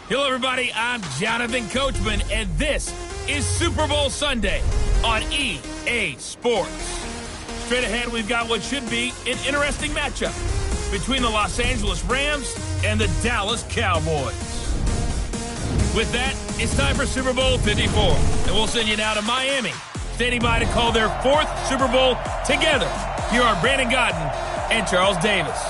Hello, everybody. I'm Jonathan Coachman, and this is Super Bowl Sunday on EA Sports. Straight ahead, we've got what should be an interesting matchup between the Los Angeles Rams and the Dallas Cowboys. With that, it's time for Super Bowl 54, and we'll send you now to Miami, standing by to call their fourth Super Bowl together. Here are Brandon Godden and Charles Davis.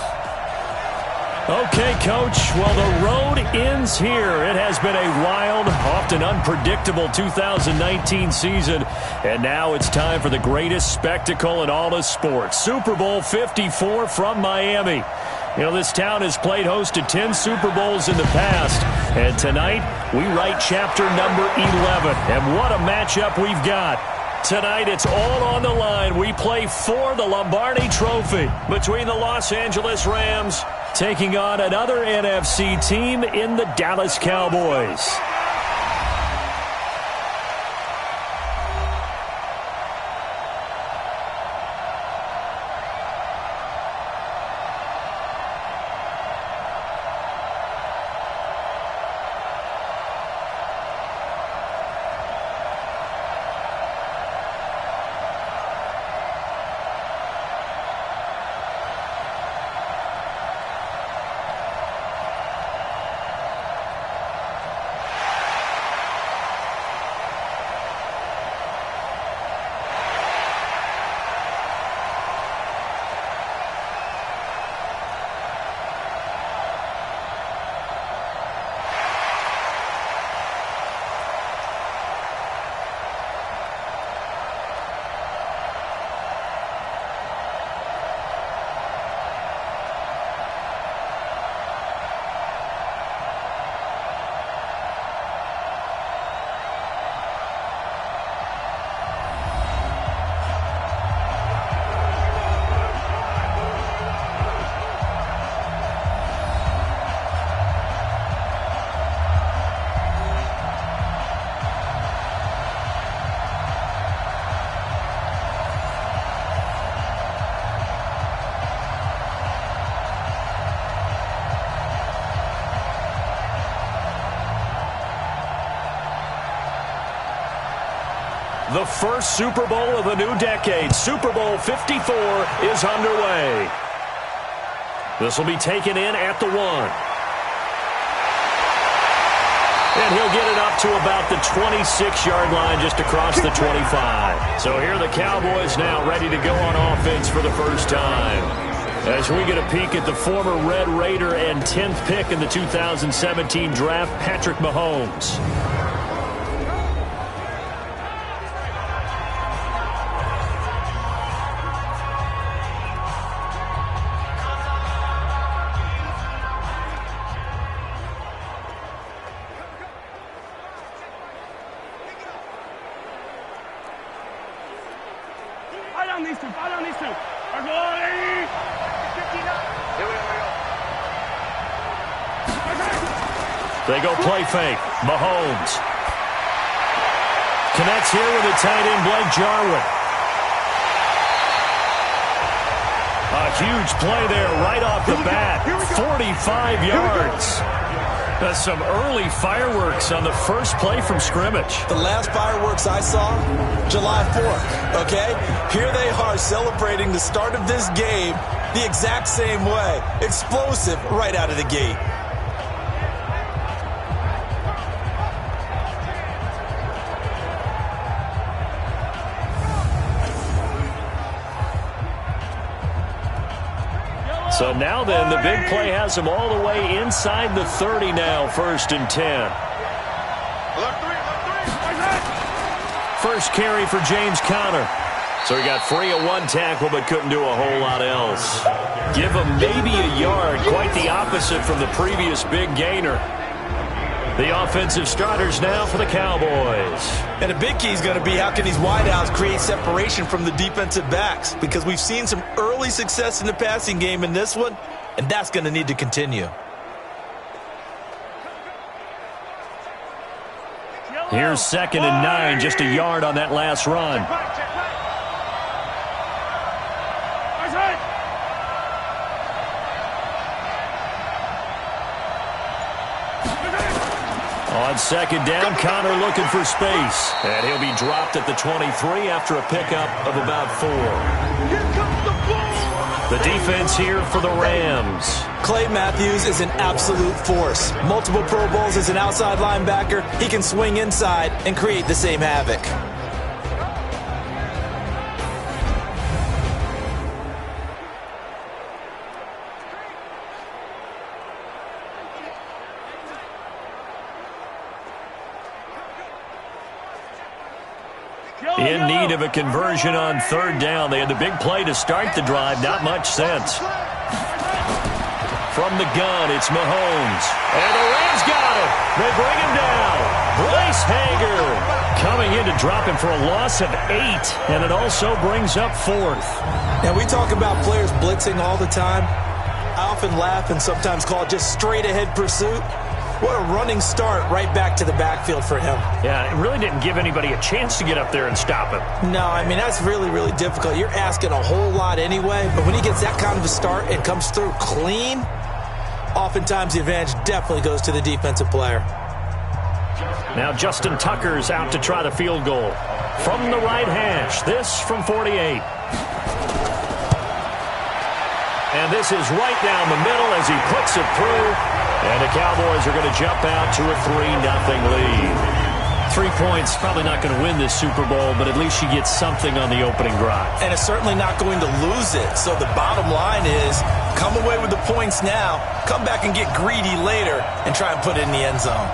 Okay, Coach. Well, the road ends here. It has been a wild, often unpredictable 2019 season, and now it's time for the greatest spectacle in all of sports. Super Bowl 54 from Miami. You know, this town has played host to 10 Super Bowls in the past, and tonight we write chapter number 11. And what a matchup we've got. Tonight, it's all on the line. We play for the Lombardi Trophy between the Los Angeles Rams taking on another NFC team in the Dallas Cowboys. The first Super Bowl of the new decade, Super Bowl 54, is underway. This will be taken in at the 1. And he'll get it up to about the 26-yard line just across the 25. So here are the Cowboys now ready to go on offense for the first time. As we get a peek at the former Red Raider and 10th pick in the 2017 draft, Patrick Mahomes. They go play fake. Mahomes connects here with the tight end, Blake Jarwin. A huge play there right off the bat. 45 yards. That's some early fireworks on the first play from scrimmage. The last fireworks I saw, July 4th, okay? Here they are celebrating the start of this game the exact same way. Explosive right out of the gate. So now then, the big play has him all the way inside the 30 now, 1st and 10. First carry for James Conner. So he got free of one tackle but couldn't do a whole lot else. Give him maybe a yard, quite the opposite from the previous big gainer. The offensive starters now for the Cowboys. And a big key is going to be how can these wideouts create separation from the defensive backs, because we've seen some early success in the passing game in this one, and that's going to need to continue. Here's 2nd and 9, just a yard on that last run. On second down, Connor looking for space. And he'll be dropped at the 23 after a pickup of about 4. Here comes the ball. The defense here for the Rams. Clay Matthews is an absolute force. Multiple Pro Bowls as an outside linebacker. He can swing inside and create the same havoc. In need of a conversion on third down. They had the big play to start the drive. Not much sense. From the gun, it's Mahomes. And the Rams got him. They bring him down. Bryce Hager coming in to drop him for a loss of 8. And it also brings up 4th. Now, we talk about players blitzing all the time. I often laugh and sometimes call it just straight-ahead pursuit. What a running start right back to the backfield for him. Yeah, it really didn't give anybody a chance to get up there and stop him. No, I mean, that's really, really difficult. You're asking a whole lot anyway, but when he gets that kind of a start and comes through clean, oftentimes the advantage definitely goes to the defensive player. Now Justin Tucker's out to try the field goal. From the right hash, this from 48. And this is right down the middle as he puts it through. And the Cowboys are going to jump out to a 3-0 lead. 3 points, probably not going to win this Super Bowl, but at least you get something on the opening drive. And it's certainly not going to lose it. So the bottom line is, come away with the points now, come back and get greedy later, and try and put it in the end zone.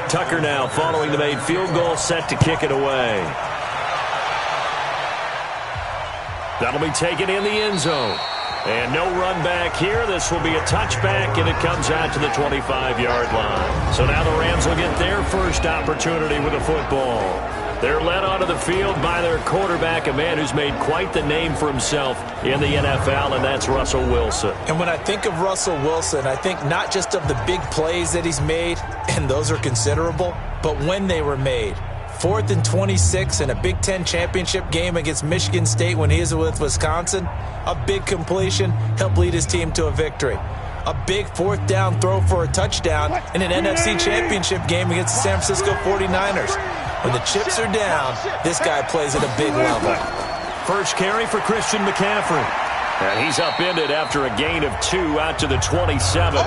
Tucker now following the made field goal, set to kick it away. That'll be taken in the end zone. And no run back here. This will be a touchback, and it comes out to the 25-yard line. So now the Rams will get their first opportunity with a football. They're led onto the field by their quarterback, a man who's made quite the name for himself in the NFL, and that's Russell Wilson. And when I think of Russell Wilson, I think not just of the big plays that he's made, and those are considerable, but when they were made. 4th and 26 in a Big Ten championship game against Michigan State when he was with Wisconsin. A big completion helped lead his team to a victory. A big 4th down throw for a touchdown in an NFC championship game against the San Francisco 49ers. When the chips are down, this guy plays at a big level. First carry for Christian McCaffrey. And he's upended after a gain of 2 out to the 27.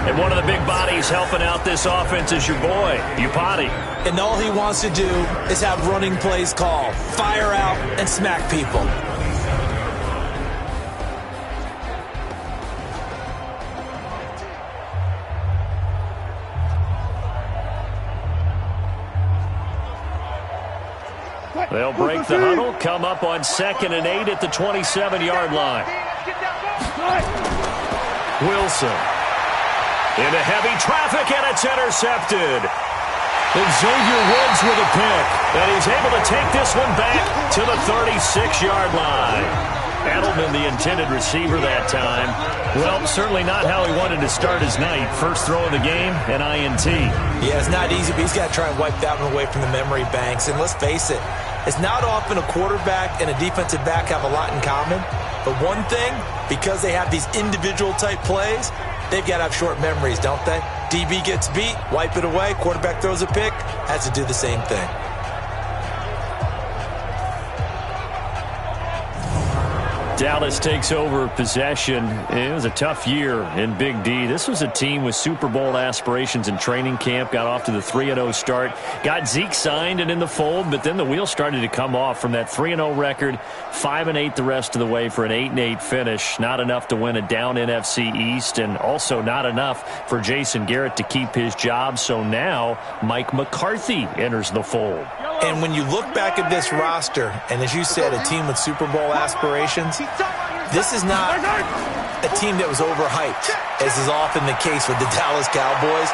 And one of the big bodies helping out this offense is your boy, Upati. And all he wants to do is have running plays called. Fire out and smack people. They'll break the huddle, come up on 2nd and 8 at the 27-yard line. Wilson into heavy traffic, and it's intercepted. Xavier Woods with a pick, and he's able to take this one back to the 36-yard line. Edelman, the intended receiver that time. Well, certainly not how he wanted to start his night. First throw of the game, an INT. Yeah, it's not easy, but he's got to try and wipe that one away from the memory banks. And let's face it, it's not often a quarterback and a defensive back have a lot in common. But one thing, because they have these individual type plays, they've got to have short memories, don't they? DB gets beat, wipe it away, quarterback throws a pick, has to do the same thing. Dallas takes over possession. It was a tough year in Big D. This was a team with Super Bowl aspirations in training camp. Got off to the 3-0 start. Got Zeke signed and in the fold, but then the wheels started to come off from that 3-0 record. 5-8 the rest of the way for an 8-8 finish. Not enough to win a down NFC East, and also not enough for Jason Garrett to keep his job. So now Mike McCarthy enters the fold. And when you look back at this roster, and as you said, a team with Super Bowl aspirations, this is not a team that was overhyped, as is often the case with the Dallas Cowboys.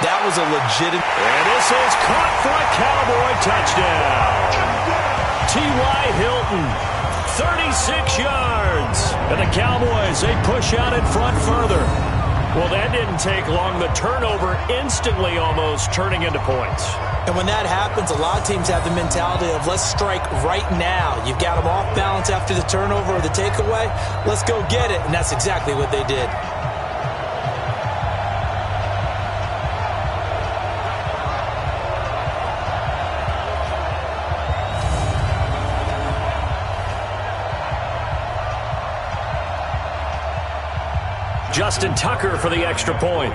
That was a legitimate... And this is caught for a Cowboy touchdown. T.Y. Hilton 36 yards. And the Cowboys, they push out in front further. Well, that didn't take long. The turnover instantly almost turning into points. And when that happens, a lot of teams have the mentality of let's strike right now. You've got them off balance after the turnover or the takeaway. Let's go get it. And that's exactly what they did. Justin Tucker for the extra point.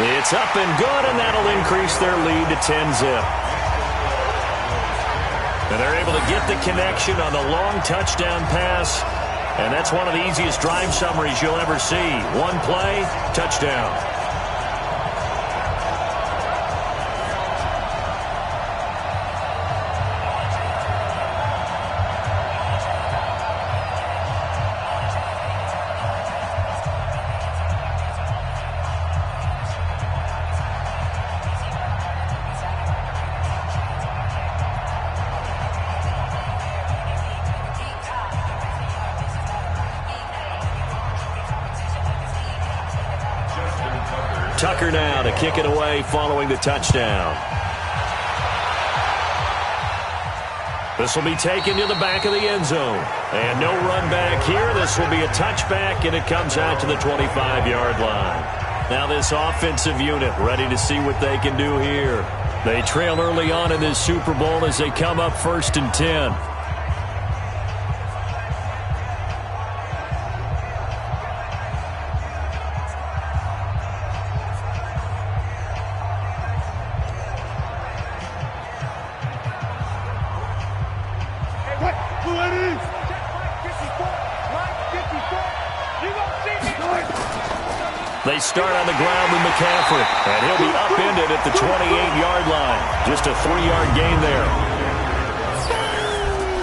It's up and good, and that'll increase their lead to 10-zip. And they're able to get the connection on the long touchdown pass. And that's one of the easiest drive summaries you'll ever see. One play, touchdown. Tucker now to kick it away following the touchdown. This will be taken to the back of the end zone. And no run back here. This will be a touchback, and it comes out to the 25-yard line. Now this offensive unit ready to see what they can do here. They trail early on in this Super Bowl as they come up 1st and 10. They start on the ground with McCaffrey, and he'll be upended at the 28-yard line. Just a 3-yard gain there.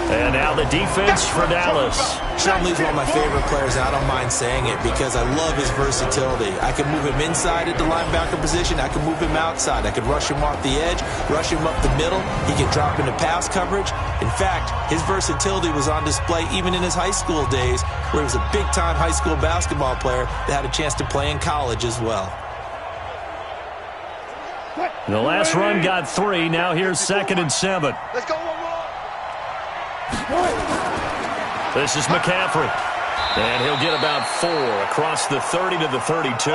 And now the defense for Dallas. Sean Lee's one of my favorite players, and I don't mind saying it because I love his versatility. I can move him inside at the linebacker position. I can move him outside. I can rush him off the edge, rush him up the middle. He can drop into pass coverage. In fact, his versatility was on display even in his high school days, where he was a big-time high school basketball player that had a chance to play in college as well. The last run got 3. Now here's 2nd and 7. Let's go one more. This is McCaffrey. And he'll get about 4 across the 30 to the 32.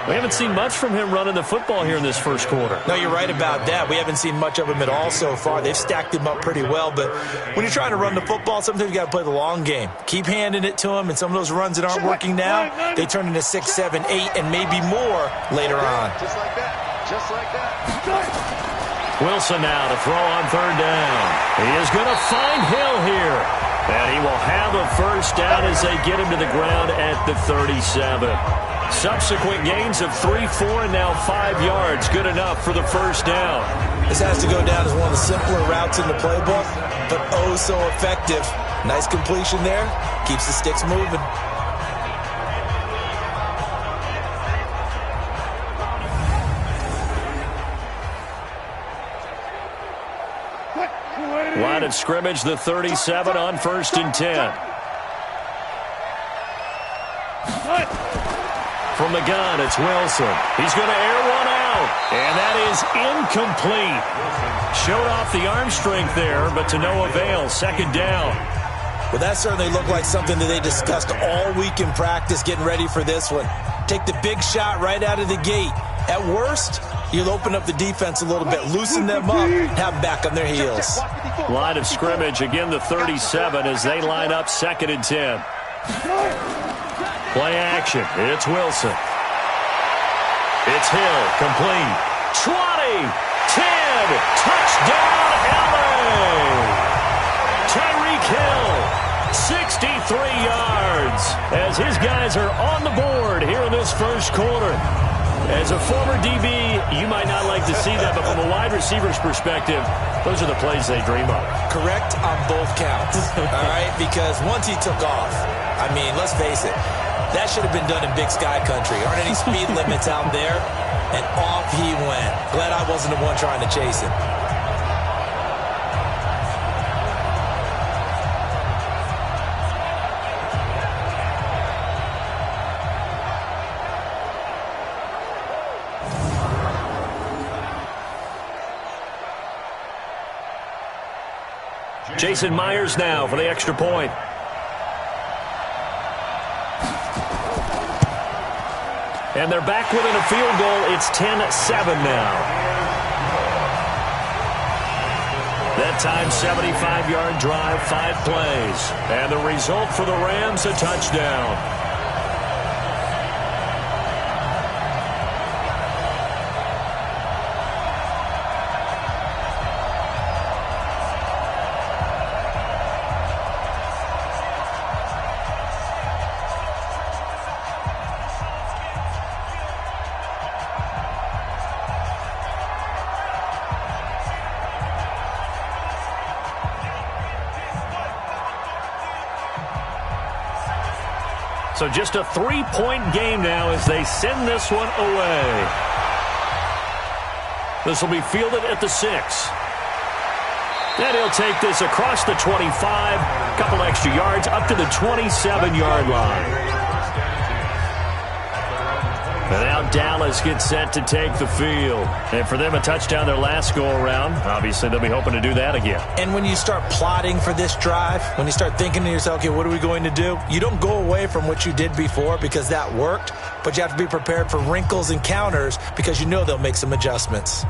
We haven't seen much from him running the football here in this first quarter. No, you're right about that. We haven't seen much of him at all so far. They've stacked him up pretty well, but when you're trying to run the football, sometimes you got to play the long game. Keep handing it to him, and some of those runs that aren't working now, they turn into 6, 7, 8, and maybe more later on. Just like that. Just like that. Wilson now to throw on 3rd down. He is going to find Hill here. And he will have a first down as they get him to the ground at the 37. Subsequent gains of 3, 4, and now 5 yards. Good enough for the first down. This has to go down as one of the simpler routes in the playbook, but oh so effective. Nice completion there. Keeps the sticks moving. Line of scrimmage, the 37 on 1st and 10. From the gun, it's Wilson. He's going to air one out, and that is incomplete. Showed off the arm strength there, but to no avail. 2nd down. Well, that certainly looked like something that they discussed all week in practice getting ready for this one. Take the big shot right out of the gate. At worst, you'll open up the defense a little bit, loosen them up, and have them back on their heels. Line of scrimmage, again the 37 as they line up 2nd and 10. Play action. It's Wilson. It's Hill. Complete. 20. 10. Touchdown, LA. Tyreek Hill. 63 yards as his guys are on the board here in this first quarter. As a former DB, you might not like to see that, but from a wide receiver's perspective, those are the plays they dream of. Correct on both counts, all right? Because once he took off, I mean, let's face it, That should have been done in Big Sky Country. Aren't any speed limits out there? And off he went. Glad I wasn't the one trying to chase him. Jason Myers now for the extra point. And they're back within a field goal. It's 10-7 now. That time, 75-yard drive, 5 plays. And the result for the Rams, a touchdown. So just a 3-point game now as they send this one away. This will be fielded at the 6. And he'll take this across the 25, a couple extra yards, up to the 27-yard line. And now Dallas gets set to take the field. And for them, a touchdown their last go-around. Obviously, they'll be hoping to do that again. And when you start plotting for this drive, when you start thinking to yourself, okay, what are we going to do? You don't go away from what you did before because that worked, but you have to be prepared for wrinkles and counters because you know they'll make some adjustments.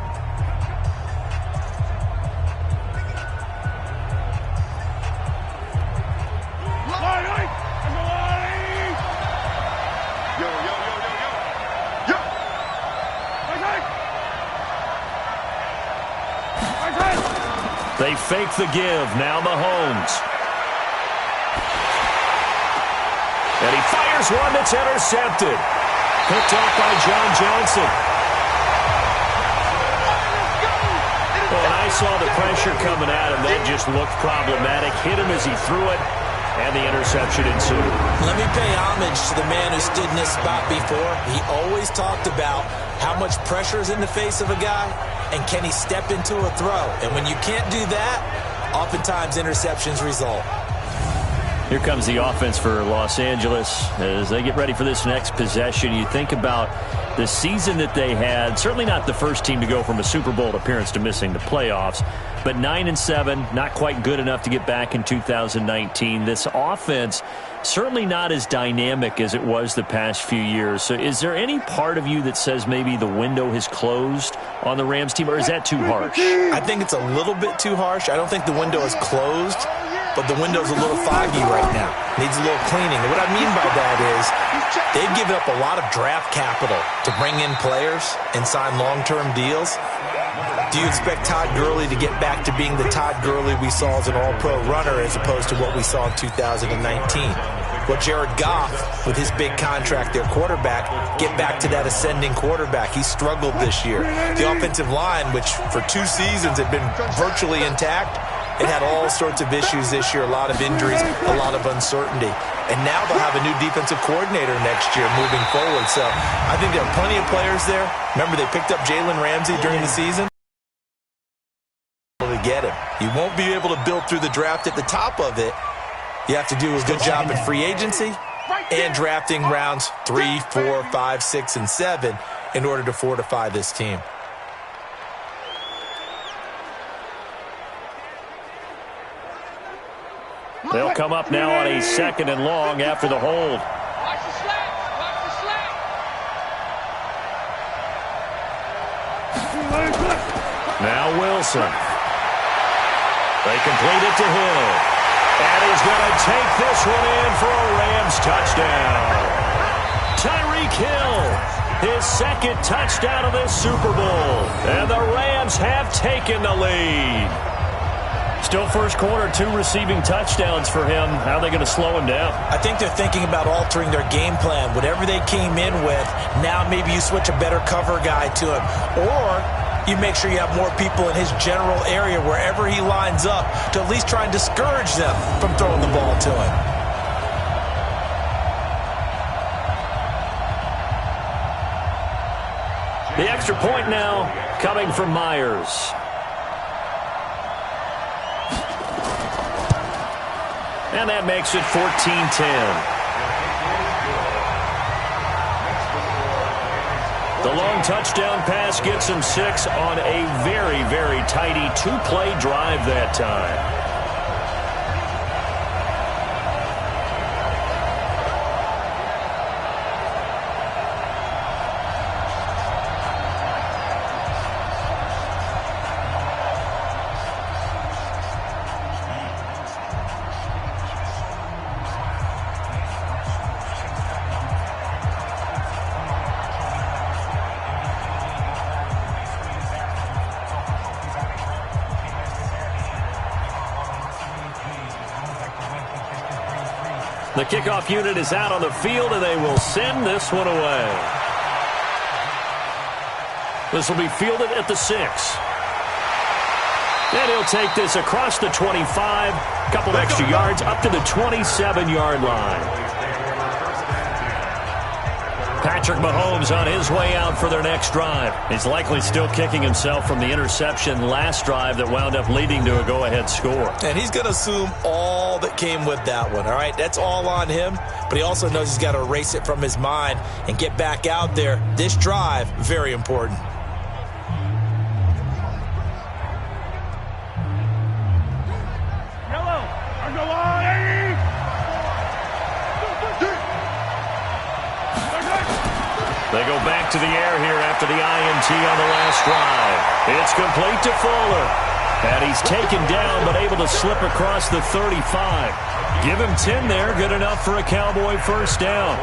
They fake the give. Now Mahomes. And he fires one that's intercepted. Picked off by John Johnson. Well, when I saw the pressure coming at him, that just looked problematic. Hit him as he threw it, and the interception ensued. Let me pay homage to the man who stood in this spot before. He always talked about how much pressure is in the face of a guy, and can he step into a throw? And when you can't do that, oftentimes interceptions result. Here comes the offense for Los Angeles as they get ready for this next possession. You think about the season that they had, certainly not the first team to go from a Super Bowl appearance to missing the playoffs, but 9-7, not quite good enough to get back in 2019. This offense certainly not as dynamic as it was the past few years. So is there any part of you that says maybe the window has closed on the Rams team, or is that too harsh? I think it's a little bit too harsh. I don't think the window is closed, but the window's a little foggy right now. Needs a little cleaning. And what I mean by that is they've given up a lot of draft capital to bring in players and sign long-term deals. Do you expect Todd Gurley to get back to being the Todd Gurley we saw as an all-pro runner as opposed to what we saw in 2019? Will Jared Goff, with his big contract, their quarterback, get back to that ascending quarterback? He struggled this year. The offensive line, which for 2 seasons had been virtually intact, it had all sorts of issues this year, a lot of injuries, a lot of uncertainty. And now they'll have a new defensive coordinator next year moving forward. So I think there are plenty of players there. Remember, they picked up Jalen Ramsey during the season. To get him. You won't be able to build through the draft at the top of it. You have to do a good job in free agency and drafting rounds 3, 4, 5, 6, and 7 in order to fortify this team. They'll come up now on a 2nd and long after the hold. Watch the slant. Watch the slant. Now Wilson. They complete it to Hill. And he's going to take this one in for a Rams touchdown. Tyreek Hill, his 2nd touchdown of this Super Bowl. And the Rams have taken the lead. Still first quarter, 2 receiving touchdowns for him. How are they going to slow him down? I think they're thinking about altering their game plan. Whatever they came in with, now maybe you switch a better cover guy to him. Or you make sure you have more people in his general area wherever he lines up to at least try and discourage them from throwing the ball to him. The extra point now coming from Myers. And that makes it 14-10. The long touchdown pass gets him 6 on a very, very tidy 2-play drive that time. The kickoff unit is out on the field, and they will send this one away. This will be fielded at the 6. And he'll take this across the 25, a couple extra yards up to the 27-yard line. Patrick Mahomes on his way out for their next drive. He's likely still kicking himself from the interception last drive that wound up leading to a go-ahead score. And he's going to assume all that came with that one, all right? That's all on him, but he also knows he's got to erase it from his mind and get back out there. This drive, very important. They go back to the air here after the INT on the last drive. It's complete to Fuller. And he's taken down but able to slip across the 35. Give him 10 there. Good enough for a Cowboy first down.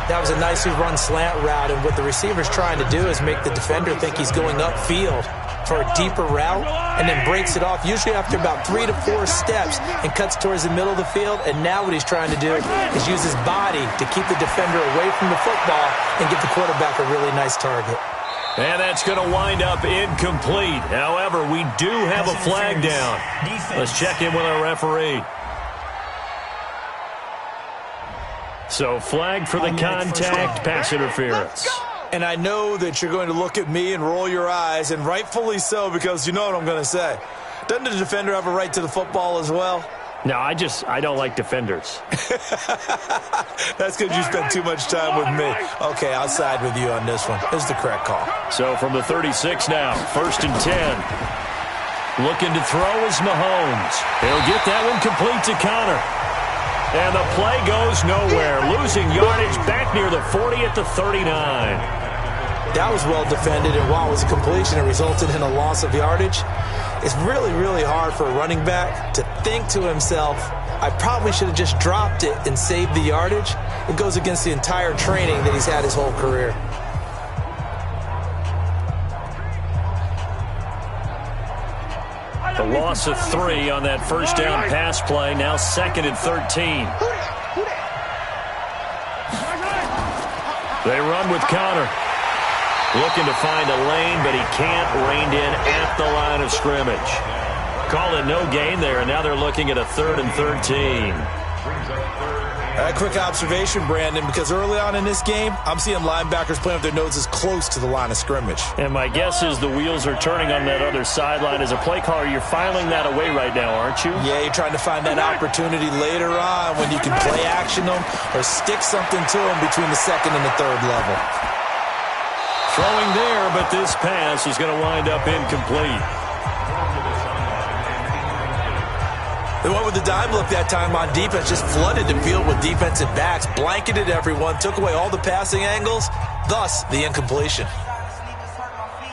That was a nicely run slant route, and what the receiver's trying to do is make the defender think he's going upfield for a deeper route and then breaks it off, usually after about 3 to 4 steps, and cuts towards the middle of the field. And now what he's trying to do is use his body to keep the defender away from the football and get the quarterback a really nice target. And that's going to wind up incomplete. However, we do have a flag down. Let's check in with our referee. So flag for the contact, pass interference. And I know that you're going to look at me and roll your eyes, and rightfully so, because you know what I'm going to say. Doesn't the defender have a right to the football as well? No, I don't like defenders. That's because you spent too much time with me. Okay, I'll side with you on this one. This is the correct call. So from the 36 now, 1st and 10. Looking to throw is Mahomes. He'll get that one complete to Connor. And the play goes nowhere. Losing yardage back near the 40 at the 39. That was well defended, and while it was a completion, it resulted in a loss of yardage. It's really, really hard for a running back to think to himself, I probably should have just dropped it and saved the yardage. It goes against the entire training that he's had his whole career. A loss of 3 on that first down pass play. Now 2nd and 13. They run with Connor. Looking to find a lane, but he can't. Reined in at the line of scrimmage. Call it no gain there, and now they're looking at a 3rd and 13. A quick observation, Brandon, because early on in this game, I'm seeing linebackers playing with their noses close to the line of scrimmage. And my guess is the wheels are turning on that other sideline. As a play caller, you're filing that away right now, aren't you? Yeah, you're trying to find that opportunity later on when you can play action them or stick something to them between the 2nd and the 3rd level. Throwing there, but this pass is going to wind up incomplete. They went with the dime look that time on defense, just flooded the field with defensive backs, blanketed everyone, took away all the passing angles, thus the incompletion.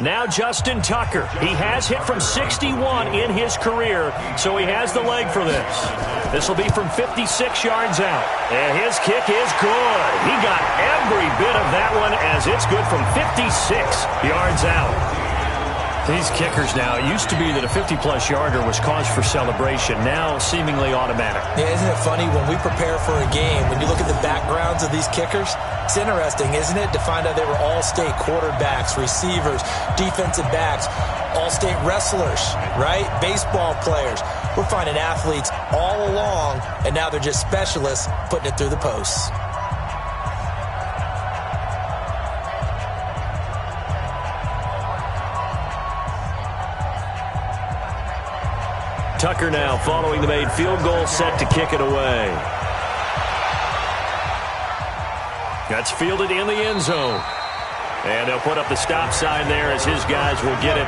Now Justin Tucker. He has hit from 61 in his career, so he has the leg for this. This will be from 56 yards out, and his kick is good. He got every bit of that one as it's good from 56 yards out. These kickers now, it used to be that a 50-plus yarder was cause for celebration, now seemingly automatic. Yeah, isn't it funny when we prepare for a game, when you look at the backgrounds of these kickers, it's interesting, isn't it, to find out they were all-state quarterbacks, receivers, defensive backs, all-state wrestlers, right? Baseball players. We're finding athletes all along, and now they're just specialists putting it through the posts. Tucker now following the made field goal, set to kick it away. That's fielded in the end zone. And they'll put up the stop sign there as his guys will get it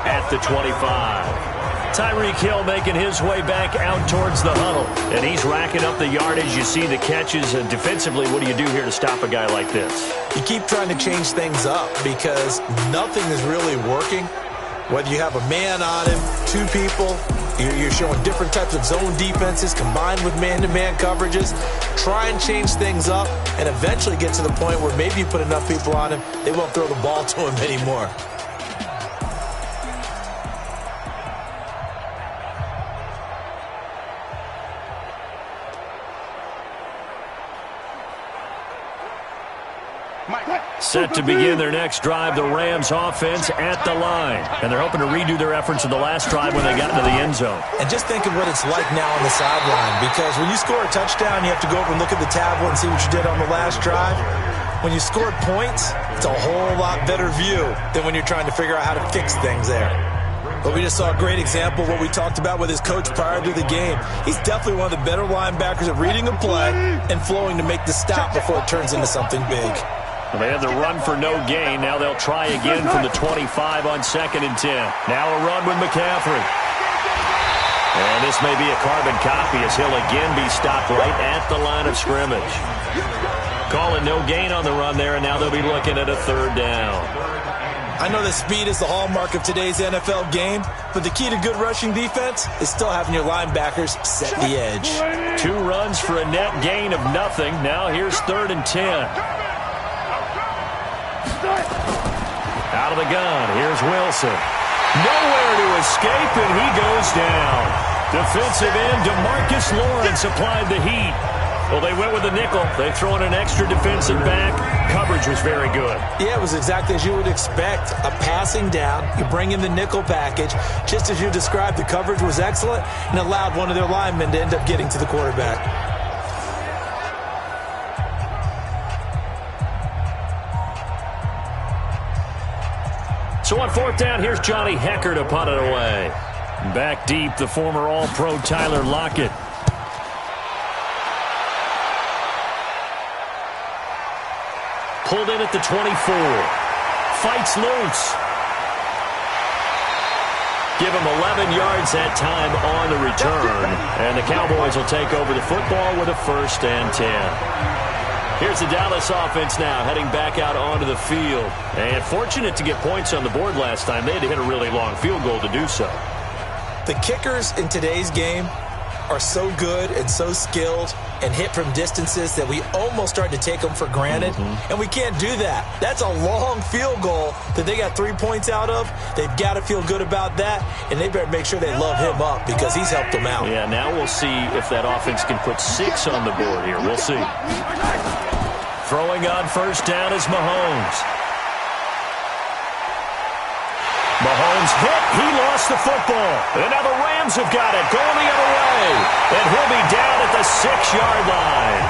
at the 25. Tyreek Hill making his way back out towards the huddle. And he's racking up the yardage. You see the catches. And defensively, what do you do here to stop a guy like this? You keep trying to change things up because nothing is really working. Whether you have a man on him, two people, you're showing different types of zone defenses combined with man-to-man coverages. Try and change things up and eventually get to the point where maybe you put enough people on him, they won't throw the ball to him anymore. Set to begin their next drive, the Rams offense at the line. And they're hoping to redo their efforts of the last drive when they got into the end zone. And just think of what it's like now on the sideline, because when you score a touchdown, you have to go over and look at the tablet and see what you did on the last drive. When you scored points, it's a whole lot better view than when you're trying to figure out how to fix things there. But we just saw a great example of what we talked about with his coach prior to the game. He's definitely one of the better linebackers at reading a play and flowing to make the stop before it turns into something big. Well, they had the run for no gain. Now they'll try again from the 25 on 2nd and 10. Now a run with McCaffrey. And this may be a carbon copy as he'll again be stopped right at the line of scrimmage. Calling no gain on the run there, and now they'll be looking at a 3rd down. I know that speed is the hallmark of today's NFL game, but the key to good rushing defense is still having your linebackers set the edge. 2 runs for a net gain of nothing. Now here's 3rd and 10. Out of the gun, here's Wilson. Nowhere to escape, and he goes down. Defensive end DeMarcus Lawrence applied the heat. Well, they went with a nickel. They throw in an extra defensive back. Coverage was very good. Yeah, it was exactly as you would expect. A passing down, you bring in the nickel package. Just as you described, the coverage was excellent and allowed one of their linemen to end up getting to the quarterback. So on 4th down, here's Johnny Hecker to punt it away. Back deep, the former All-Pro Tyler Lockett. Pulled in at the 24. Fights loose. Give him 11 yards that time on the return. And the Cowboys will take over the football with a 1st and 10. Here's the Dallas offense now heading back out onto the field. And fortunate to get points on the board last time. They had to hit a really long field goal to do so. The kickers in today's game are so good and so skilled and hit from distances that we almost start to take them for granted. And we can't do that. That's a long field goal that they got 3 points out of. They've got to feel good about that, and they better make sure they love him up because he's helped them out. Yeah, now we'll see if that offense can put 6 on the board here. We'll see. Throwing on 1st down is Mahomes. Mahomes hit. He lost the football. And now the Rams have got it. Going the other way. And he'll be down at the 6-yard line.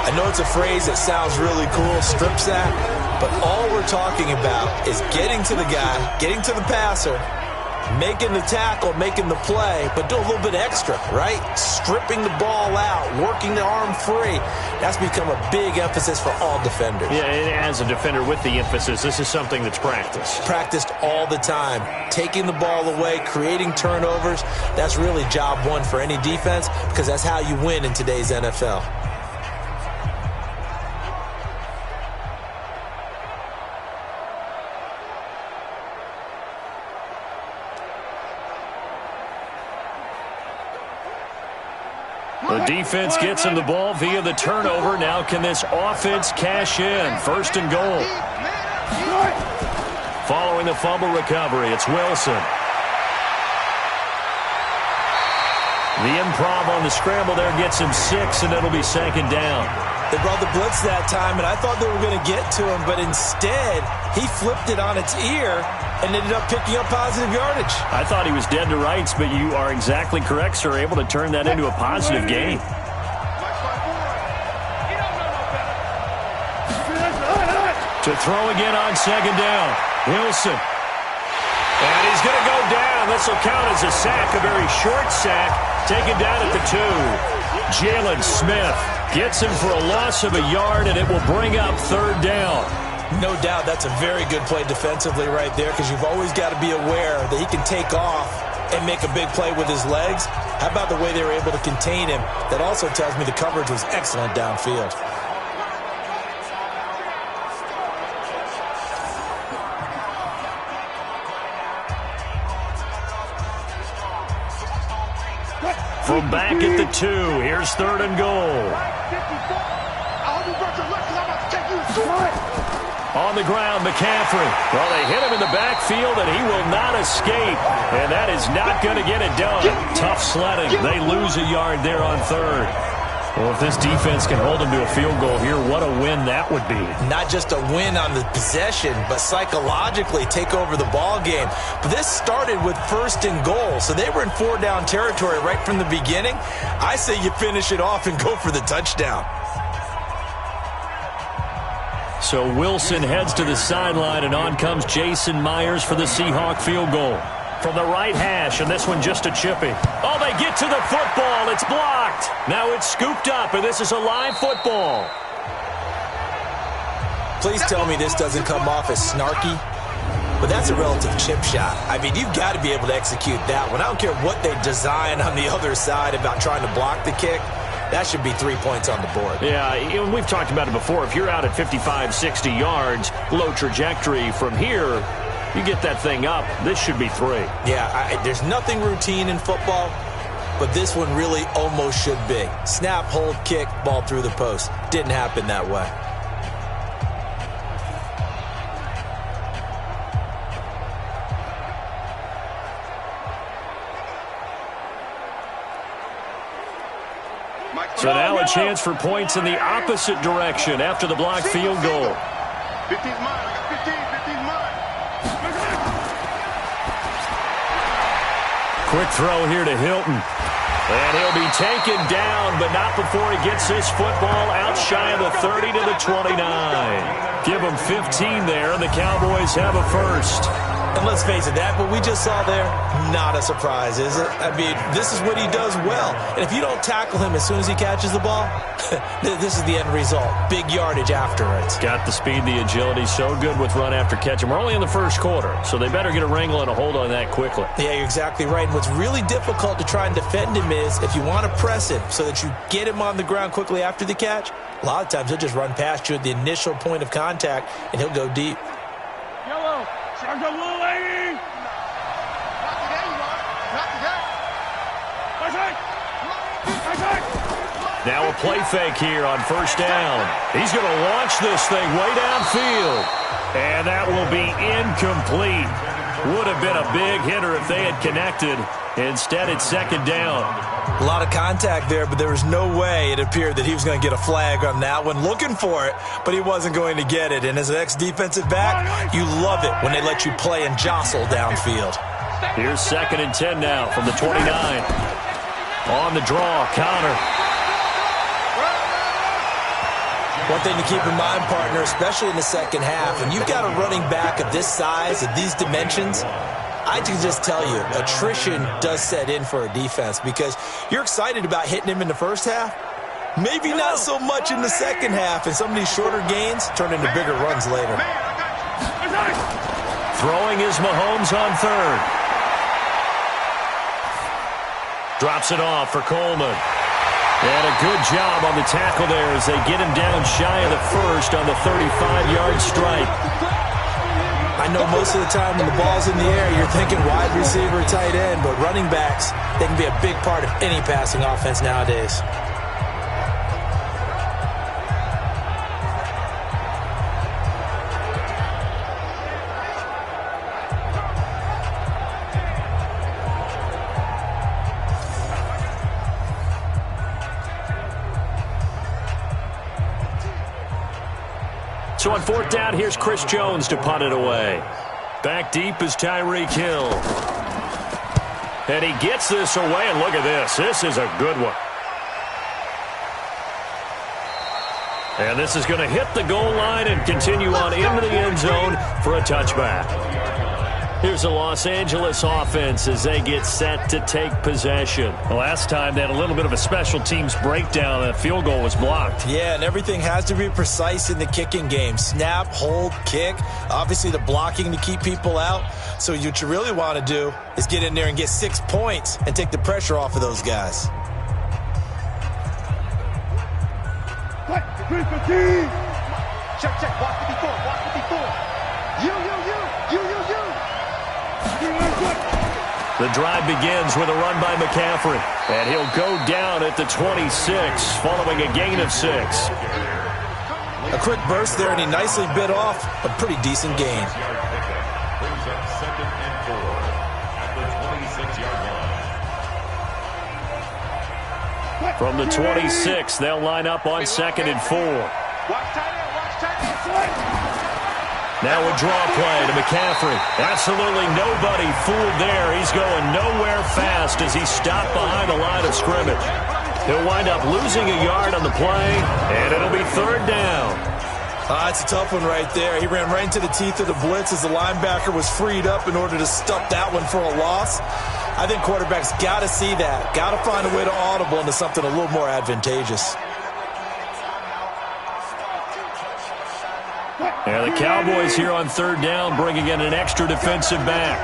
I know it's a phrase that sounds really cool, strip sack, but all we're talking about is getting to the guy, getting to the passer, making the tackle, making the play, but do a little bit extra, right? Stripping the ball out, working the arm free. That's become a big emphasis for all defenders. Yeah, and as a defender with the emphasis, this is something that's practiced. Practiced all the time. Taking the ball away, creating turnovers, that's really job one for any defense because that's how you win in today's NFL. The defense gets him the ball via the turnover. Now can this offense cash in? 1st and goal. Following the fumble recovery, it's Wilson. The improv on the scramble there gets him 6, and it'll be 2nd down. They brought the blitz that time, and I thought they were going to get to him, but instead, he flipped it on its ear and ended up picking up positive yardage. I thought he was dead to rights, but you are exactly correct, sir. Able to turn that into a positive gain. To throw again on 2nd down. Wilson. And he's going to go down. This will count as a sack, a very short sack, taken down at the 2. Jalen Smith gets him for a loss of a yard, and it will bring up 3rd down. No doubt that's a very good play defensively right there, because you've always got to be aware that he can take off and make a big play with his legs. How about the way they were able to contain him? That also tells me the coverage was excellent downfield. From back at the 2, here's 3rd and goal. On the ground, McCaffrey. Well, they hit him in the backfield, and he will not escape. And that is not going to get it done. Tough sledding. They lose a yard there on 3rd. Well, if this defense can hold them to a field goal here, what a win that would be. Not just a win on the possession, but psychologically take over the ball game. But this started with 1st and goal, so they were in 4-down territory right from the beginning. I say you finish it off and go for the touchdown. So Wilson heads to the sideline, and on comes Jason Myers for the Seahawk field goal. From the right hash, and this one just a chippy. Oh, they get to the football. It's blocked. Now it's scooped up, and this is a live football. Please tell me this doesn't come off as snarky, but that's a relative chip shot. I mean, you've got to be able to execute that one. I don't care what they design on the other side about trying to block the kick. That should be 3 points on the board. Yeah, we've talked about it before. If you're out at 55, 60 yards, low trajectory from here, you get that thing up, this should be 3. Yeah, there's nothing routine in football, but this one really almost should be. Snap, hold, kick, ball through the post. Didn't happen that way. So now a chance for points in the opposite direction after the blocked field goal. 15's mine. I got 15's mine. Quick throw here to Hilton. And he'll be taken down, but not before he gets this football out shy of the 30 to the 29. Give him 15 there, and the Cowboys have a first. And let's face it, that what we just saw there, not a surprise, is it? I mean, this is what he does well. And if you don't tackle him as soon as he catches the ball, this is the end result. Big yardage afterwards. Got the speed, the agility, so good with run after catch. And we're only in the first quarter, so they better get a wrangle and a hold on that quickly. Yeah, you're exactly right. And what's really difficult to try and defend him is if you want to press him so that you get him on the ground quickly after the catch, a lot of times he'll just run past you at the initial point of contact, and he'll go deep. Yellow. Charge the little lady. Not today, not today. Now a play fake here on 1st down. He's going to launch this thing way downfield. And that will be incomplete. Would have been a big hitter if they had connected. Instead, it's 2nd down. A lot of contact there, but there was no way it appeared that he was going to get a flag on that one. Looking for it, but he wasn't going to get it. And as an ex-defensive back, you love it when they let you play and jostle downfield. Here's 2nd and 10 now from the 29. On the draw, counter. One thing to keep in mind, partner, especially in the second half, when you've got a running back of this size, of these dimensions, I can just tell you, attrition does set in for a defense because you're excited about hitting him in the first half. Maybe not so much in the second half, and some of these shorter gains turn into bigger runs later. Throwing is Mahomes on 3rd. Drops it off for Coleman. And a good job on the tackle there as they get him down shy of the 1st on the 35-yard strike. I know most of the time when the ball's in the air, you're thinking wide receiver, tight end, but running backs, they can be a big part of any passing offense nowadays. So on 4th down, here's Chris Jones to punt it away. Back deep is Tyreek Hill. And he gets this away, and look at this. This is a good one. And this is going to hit the goal line and continue on into the end zone for a touchback. Here's the Los Angeles offense as they get set to take possession. The last time they had a little bit of a special teams breakdown. That field goal was blocked. Yeah, and everything has to be precise in the kicking game. Snap, hold, kick. Obviously, the blocking to keep people out. So what you really want to do is get in there and get 6 points and take the pressure off of those guys. Check, check. Watch the before. Watch the before. You. The drive begins with a run by McCaffrey. And he'll go down at the 26 following a gain of 6. A quick burst there, and he nicely bit off a pretty decent gain. Brings up 2nd and 4 at the 26-yard line. From the 26, they'll line up on 2nd and 4. Watch tight end. Now a draw play to McCaffrey. Absolutely nobody fooled there. He's going nowhere fast as he's stopped behind the line of scrimmage. He'll wind up losing a yard on the play, and it'll be 3rd down. It's a tough one right there. He ran right into the teeth of the blitz as the linebacker was freed up in order to stop that one for a loss. I think quarterbacks got to see that. Got to find a way to audible into something a little more advantageous. Yeah, the Cowboys here on 3rd down, bringing in an extra defensive back.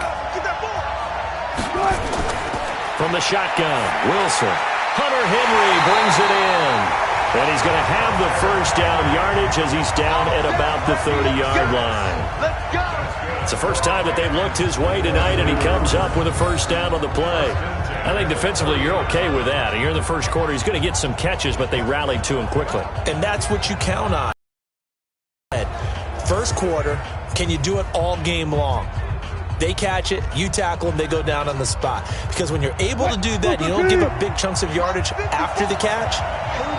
From the shotgun, Wilson. Hunter Henry brings it in. And he's going to have the 1st down yardage as he's down at about the 30-yard line. It's the first time that they've looked his way tonight, and he comes up with a 1st down on the play. I think defensively you're okay with that. Here in the first quarter, he's going to get some catches, but they rallied to him quickly. And that's what you count on. First quarter, can you do it all game long? They catch it, you tackle them, they go down on the spot. Because when you're able to do that, you don't give up big chunks of yardage after the catch.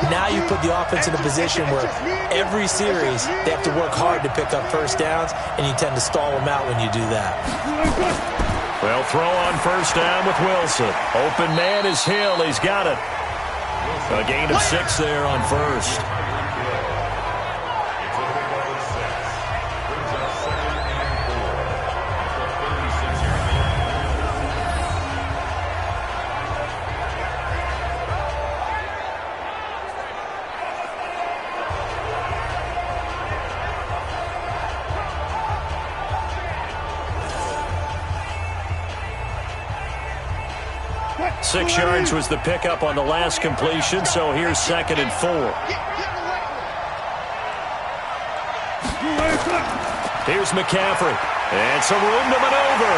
Now you put the offense in a position where every series they have to work hard to pick up 1st downs, and you tend to stall them out when you do that. Well, throw on 1st down with Wilson. Open man is Hill. He's got it. A gain of 6 there on 1st. Six yards was the pickup on the last completion, so here's 2nd and 4. Here's McCaffrey, and some room to maneuver.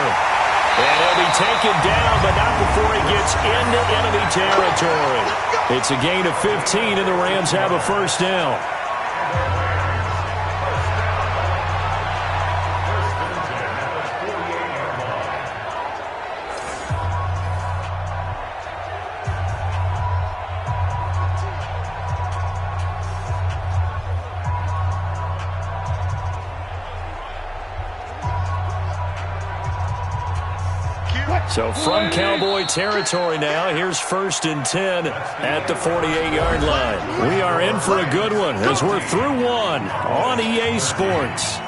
And he'll be taken down, but not before he gets into enemy territory. It's a gain of 15, and the Rams have a 1st down. So from Cowboy territory now, here's 1st and 10 at the 48-yard line. We are in for a good one as we're through one on EA Sports.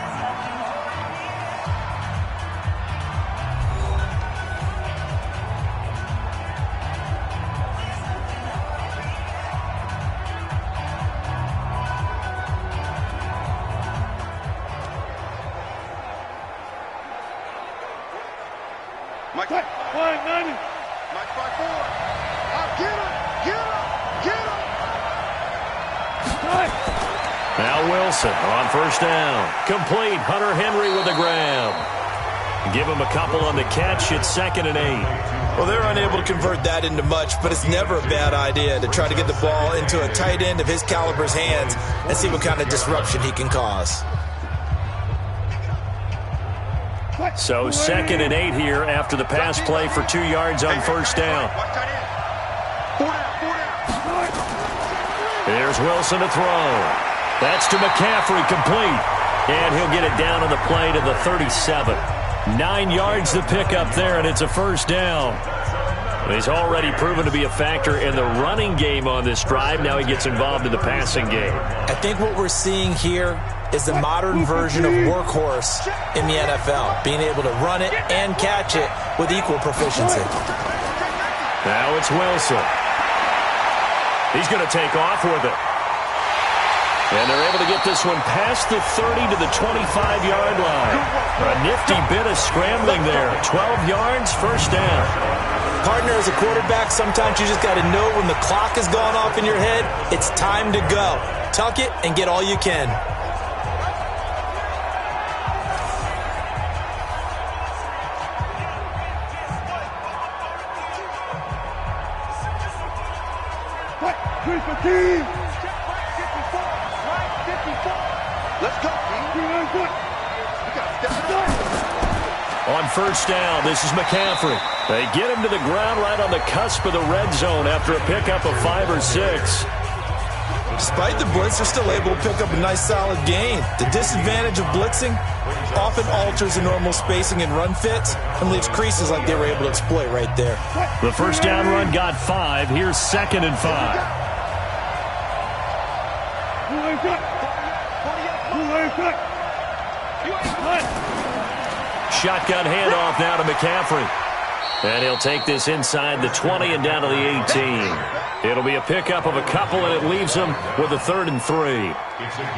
Mike 5-90. Mike 5-4. Get him. Now Wilson on 1st down. Complete. Hunter Henry with the grab. Give him a couple on the catch. It's 2nd and 8. Well, they're unable to convert that into much, but it's never a bad idea to try to get the ball into a tight end of his caliber's hands and see what kind of disruption he can cause. So 2nd and 8 here after the pass play for 2 yards on 1st down. There's Wilson to throw. That's to McCaffrey, complete. And he'll get it down on the play to the 37. 9 yards to pick up there, and it's a 1st down. He's already proven to be a factor in the running game on this drive. Now he gets involved in the passing game. I think what we're seeing here is the modern version of workhorse in the NFL, being able to run it and catch it with equal proficiency. Now it's Wilson. He's going to take off with it. And they're able to get this one past the 30 to the 25-yard line. A nifty bit of scrambling there. 12 yards, first down. Partner, as a quarterback, sometimes you just got to know when the clock has gone off in your head, it's time to go. Tuck it and get all you can. Let's go. On first down, this is McCaffrey. They get him to the ground right on the cusp of the red zone after a pickup of 5 or 6. Despite the blitz, they're still able to pick up a nice solid gain. The disadvantage of blitzing often alters the normal spacing and run fits and leaves creases like they were able to exploit right there. The first down run got 5. Here's 2nd and 5. Shotgun handoff now to McCaffrey. And he'll take this inside the 20 and down to the 18. It'll be a pickup of a couple, and it leaves him with a 3rd and 3.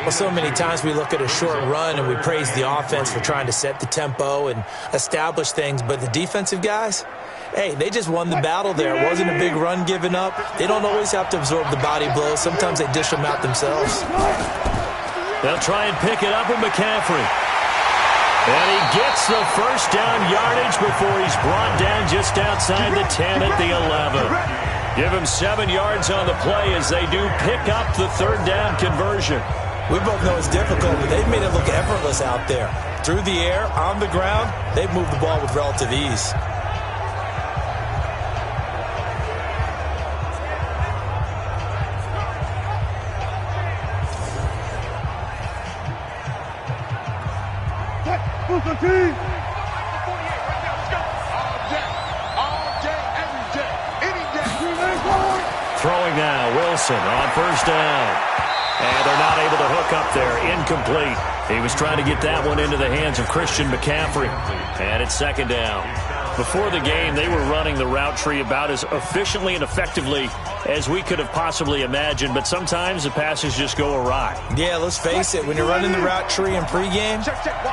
Well, so many times we look at a short run and we praise the offense for trying to set the tempo and establish things, but the defensive guys, hey, they just won the battle there. It wasn't a big run given up. They don't always have to absorb the body blows. Sometimes they dish them out themselves. They'll try and pick it up with McCaffrey. And he gets the first down yardage before he's brought down just outside the 10 at the 11. Give him 7 yards on the play as they do pick up the 3rd down conversion. We both know it's difficult, but they've made it look effortless out there. Through the air, on the ground, they've moved the ball with relative ease. Throwing now, Wilson on first down. And they're not able to hook up there. Incomplete. He was trying to get that one into the hands of Christian McCaffrey. And it's 2nd down. Before the game, they were running the route tree about as efficiently and effectively as we could have possibly imagined, but sometimes the passes just go awry. Yeah, let's face it. When you're running the route tree in pregame,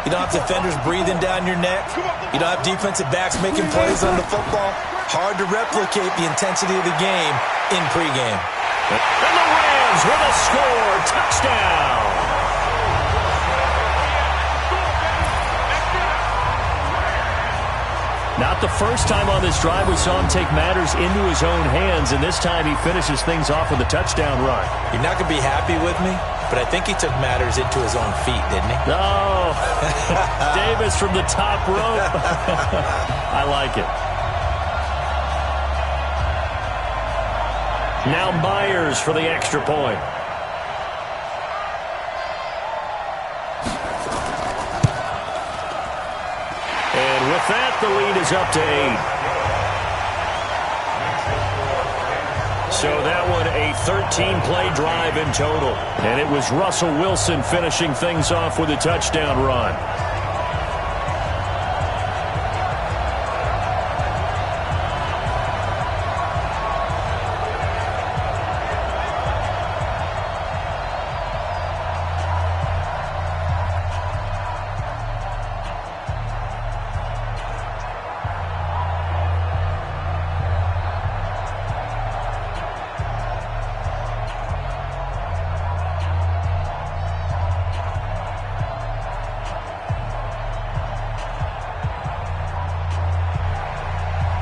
you don't have defenders breathing down your neck. You don't have defensive backs making plays on the football. Hard to replicate the intensity of the game in pregame. And the Rams with a score. Touchdown. Not the first time on this drive we saw him take matters into his own hands, and this time he finishes things off with a touchdown run. You're not going to be happy with me, but I think he took matters into his own feet, didn't he? No. Davis from the top rope. I like it. Now Myers for the extra point. And with that, the lead is up to 8. So that one, a 13-play drive in total. And it was Russell Wilson finishing things off with a touchdown run.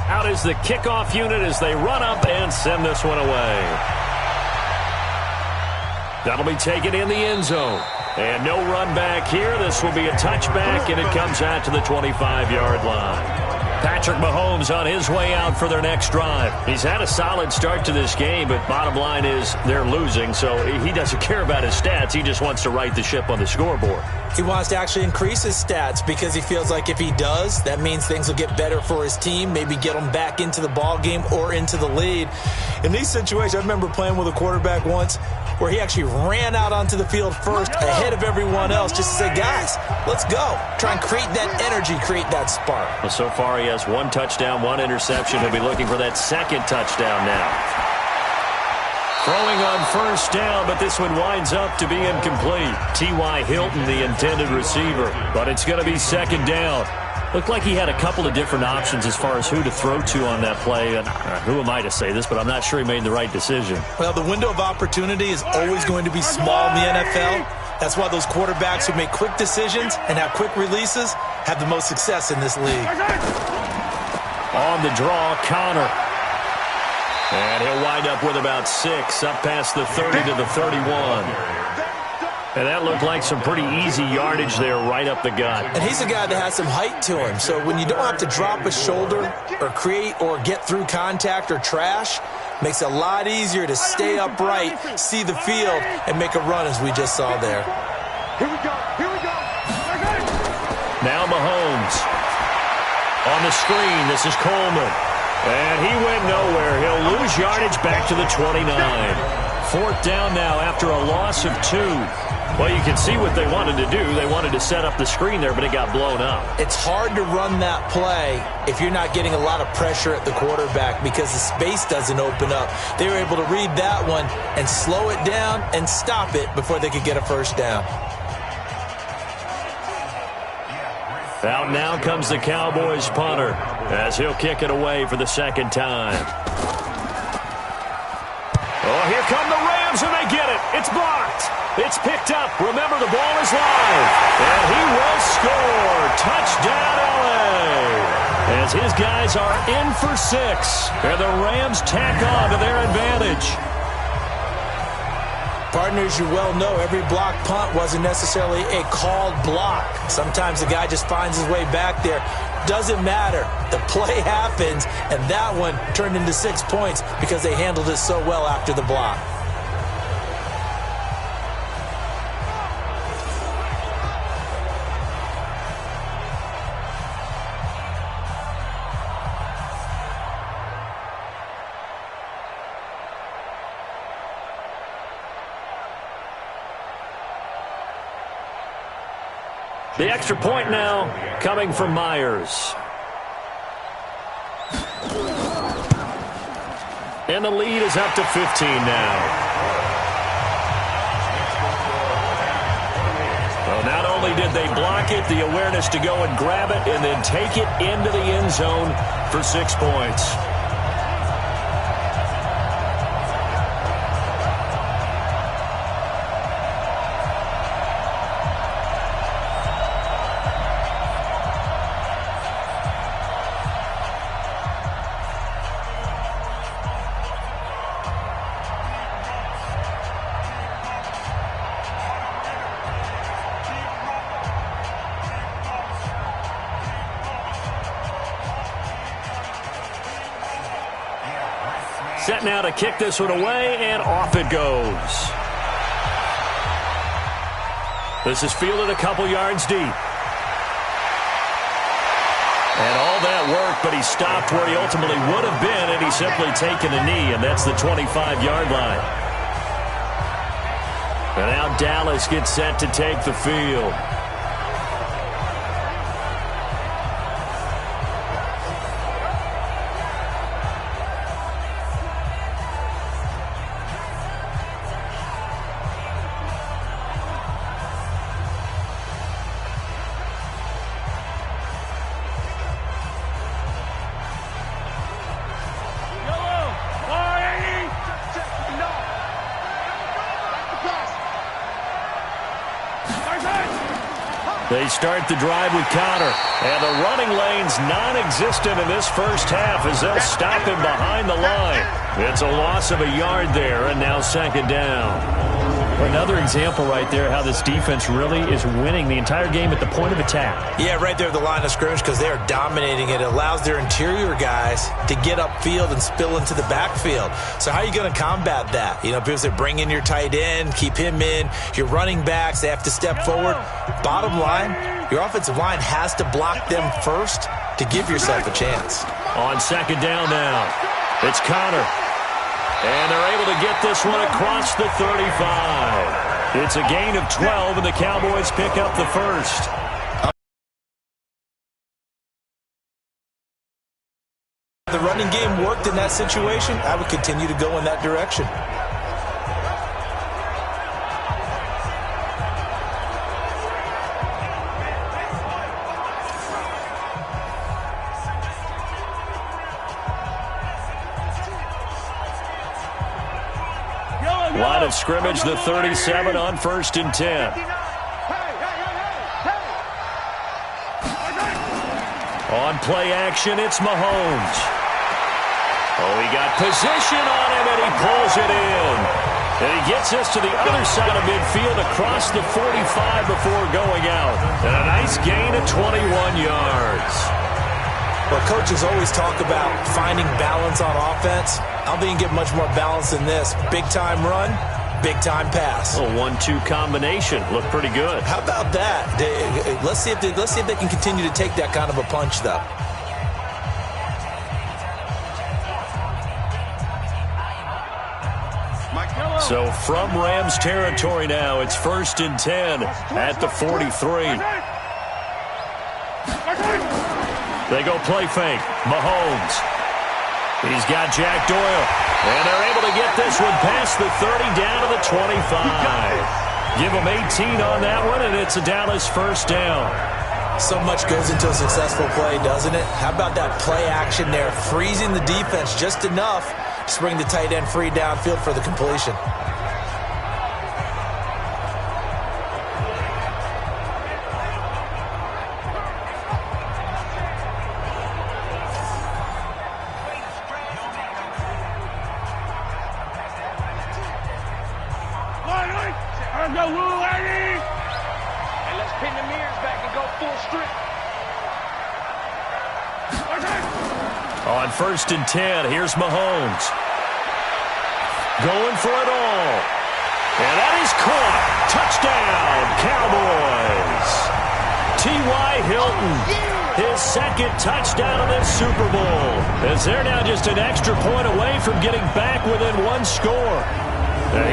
Out is the kickoff unit as they run up and send this one away. That'll be taken in the end zone. And no run back here. This will be a touchback, and it comes out to the 25-yard line. Patrick Mahomes on his way out for their next drive. He's had a solid start to this game, but bottom line is they're losing, so he doesn't care about his stats. He just wants to right the ship on the scoreboard. He wants to actually increase his stats because he feels like if he does, that means things will get better for his team, maybe get them back into the ball game or into the lead. In these situations, I remember playing with a quarterback once where he actually ran out onto the field first ahead of everyone else just to say, guys, let's go. Try and create that energy, create that spark. Well, so far he has 1 touchdown, 1 interception. He'll be looking for that second touchdown now. Throwing on first down, but this one winds up to be incomplete. T.Y. Hilton, the intended receiver, but it's going to be second down. Looked like he had a couple of different options as far as who to throw to on that play. And who am I to say this, but I'm not sure he made the right decision. Well, the window of opportunity is always going to be small in the NFL. That's why those quarterbacks who make quick decisions and have quick releases have the most success in this league. On the draw, Connor. And he'll wind up with about 6, up past the 30 to the 31. And that looked like some pretty easy yardage there right up the gut. And he's a guy that has some height to him. So when you don't have to drop a shoulder or create or get through contact or trash, makes it a lot easier to stay upright, see the field, and make a run as we just saw there. Here we go. Here we go. Now Mahomes. On the screen, this is Coleman. And he went nowhere. He'll lose yardage back to the 29. 4th down now after a loss of 2. Well, you can see what they wanted to do. They wanted to set up the screen there, but it got blown up. It's hard to run that play if you're not getting a lot of pressure at the quarterback because the space doesn't open up. They were able to read that one and slow it down and stop it before they could get a first down. Out now comes the Cowboys punter as he'll kick it away for the second time. Oh, here come the Rams, and they get it. It's blocked. It's picked up. Remember, the ball is live. And he will score. Touchdown, L.A. As his guys are in for 6. And the Rams tack on to their advantage. Partners, you well know every block punt wasn't necessarily a called block. Sometimes the guy just finds his way back there. Doesn't matter. The play happens, and that one turned into 6 points because they handled it so well after the block. The extra point now coming from Myers. And the lead is up to 15 now. Well, not only did they block it, the awareness to go and grab it and then take it into the end zone for 6 points. Set now to kick this one away, and off it goes. This is fielded a couple yards deep. And all that work, but he stopped where he ultimately would have been, and he's simply taken a knee, and that's the 25-yard line. And now Dallas gets set to take the field. They start the drive with Connor. And the running lane's non-existent in this first half as they'll stop him behind the line. It's a loss of a yard there, and now second down. Another example right there how this defense really is winning the entire game at the point of attack. Yeah, right there at the line of scrimmage because they are dominating it. It allows their interior guys to get upfield and spill into the backfield. So how are you going to combat that? You know, people say bring in your tight end, keep him in. Your running backs, they have to step forward. Bottom line, your offensive line has to block them first to give yourself a chance. On second down now, it's Connor. And they're able to get this one across the 35. It's a gain of 12, and the Cowboys pick up the first. The running game worked in that situation. I would continue to go in that direction. Line of scrimmage, the 37 on 1st and 10. On play action, it's Mahomes. Oh, he got position on him, and he pulls it in. And he gets us to the other side of midfield across the 45 before going out. And a nice gain of 21 yards. Well, coaches always talk about finding balance on offense. I don't think you can get much more balance than this. Big-time run, big-time pass. A 1-2 combination. Looked pretty good. How about that? Let's see if they can continue to take that kind of a punch, though. So from Rams territory now, it's 1st and 10 at the 43. They go play fake. Mahomes. He's got Jack Doyle. And they're able to get this one past the 30 down to the 25. Give them 18 on that one, and it's a Dallas first down. So much goes into a successful play, doesn't it? How about that play action there? Freezing the defense just enough to bring the tight end free downfield for the completion. On 1st and 10, here's Mahomes. Going for it all. And that is caught. Touchdown, Cowboys. T.Y. Hilton, his second touchdown of this Super Bowl. As they're now just an extra point away from getting back within one score.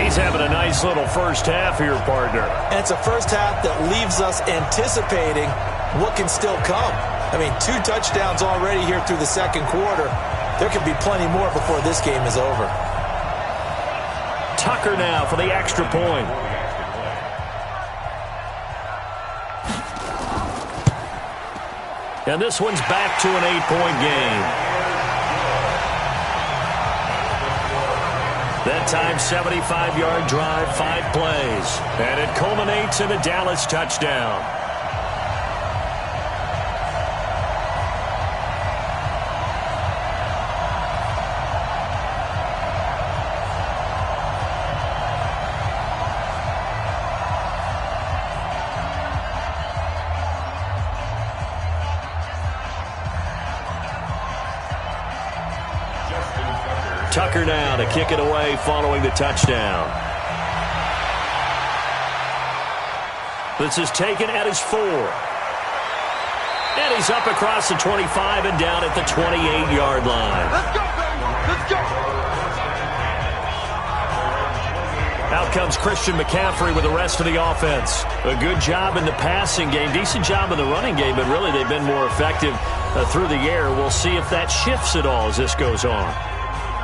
He's having a nice little first half here, partner. And it's a first half that leaves us anticipating what can still come. I mean, 2 touchdowns already here through the second quarter. There could be plenty more before this game is over. Tucker now for the extra point. And this one's back to an 8-point game. That time, 75-yard drive, 5 plays. And it culminates in a Dallas touchdown. Tucker now to kick it away following the touchdown. This is taken at his 4. And he's up across the 25 and down at the 28-yard line. Let's go, baby. Let's go. Out comes Christian McCaffrey with the rest of the offense. A good job in the passing game, decent job in the running game, but really they've been more effective through the air. We'll see if that shifts at all as this goes on.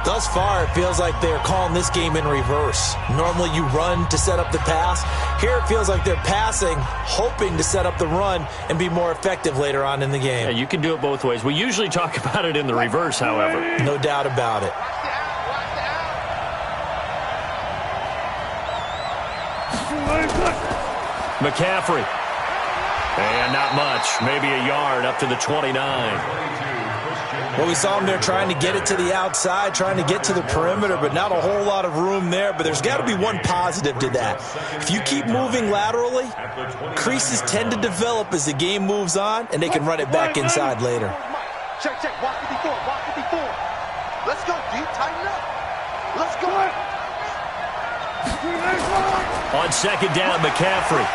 Thus far, it feels like they're calling this game in reverse. Normally you run to set up the pass. Here it feels like they're passing, hoping to set up the run and be more effective later on in the game. Yeah, you can do it both ways. We usually talk about it in the reverse, however. No doubt about it. McCaffrey. And not much. Maybe a yard up to the 29. Well, we saw him there trying to get it to the outside, trying to get to the perimeter, but not a whole lot of room there. But there's got to be one positive to that. If you keep moving laterally, creases tend to develop as the game moves on, and they can run it back inside later. Check, check. Walk 54. Walk 54. Let's go, D. Tighten up. Let's go. On second down, McCaffrey.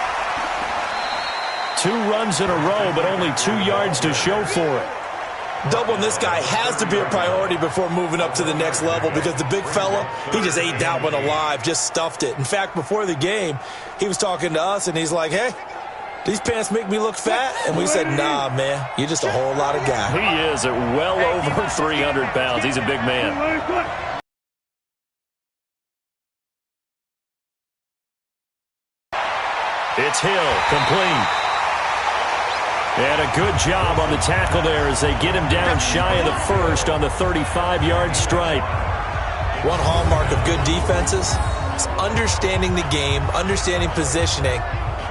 2 runs in a row, but only 2 yards to show for it. Doubling this guy has to be a priority before moving up to the next level because the big fella, he just ate that one alive, just stuffed it. In fact, before the game, he was talking to us, and he's like, hey, these pants make me look fat? And we said, nah, man, you're just a whole lot of guy. He is at well over 300 pounds. He's a big man. It's Hill, complete. And a good job on the tackle there as they get him down shy of the first on the 35-yard stripe. One hallmark of good defenses is understanding the game, understanding positioning,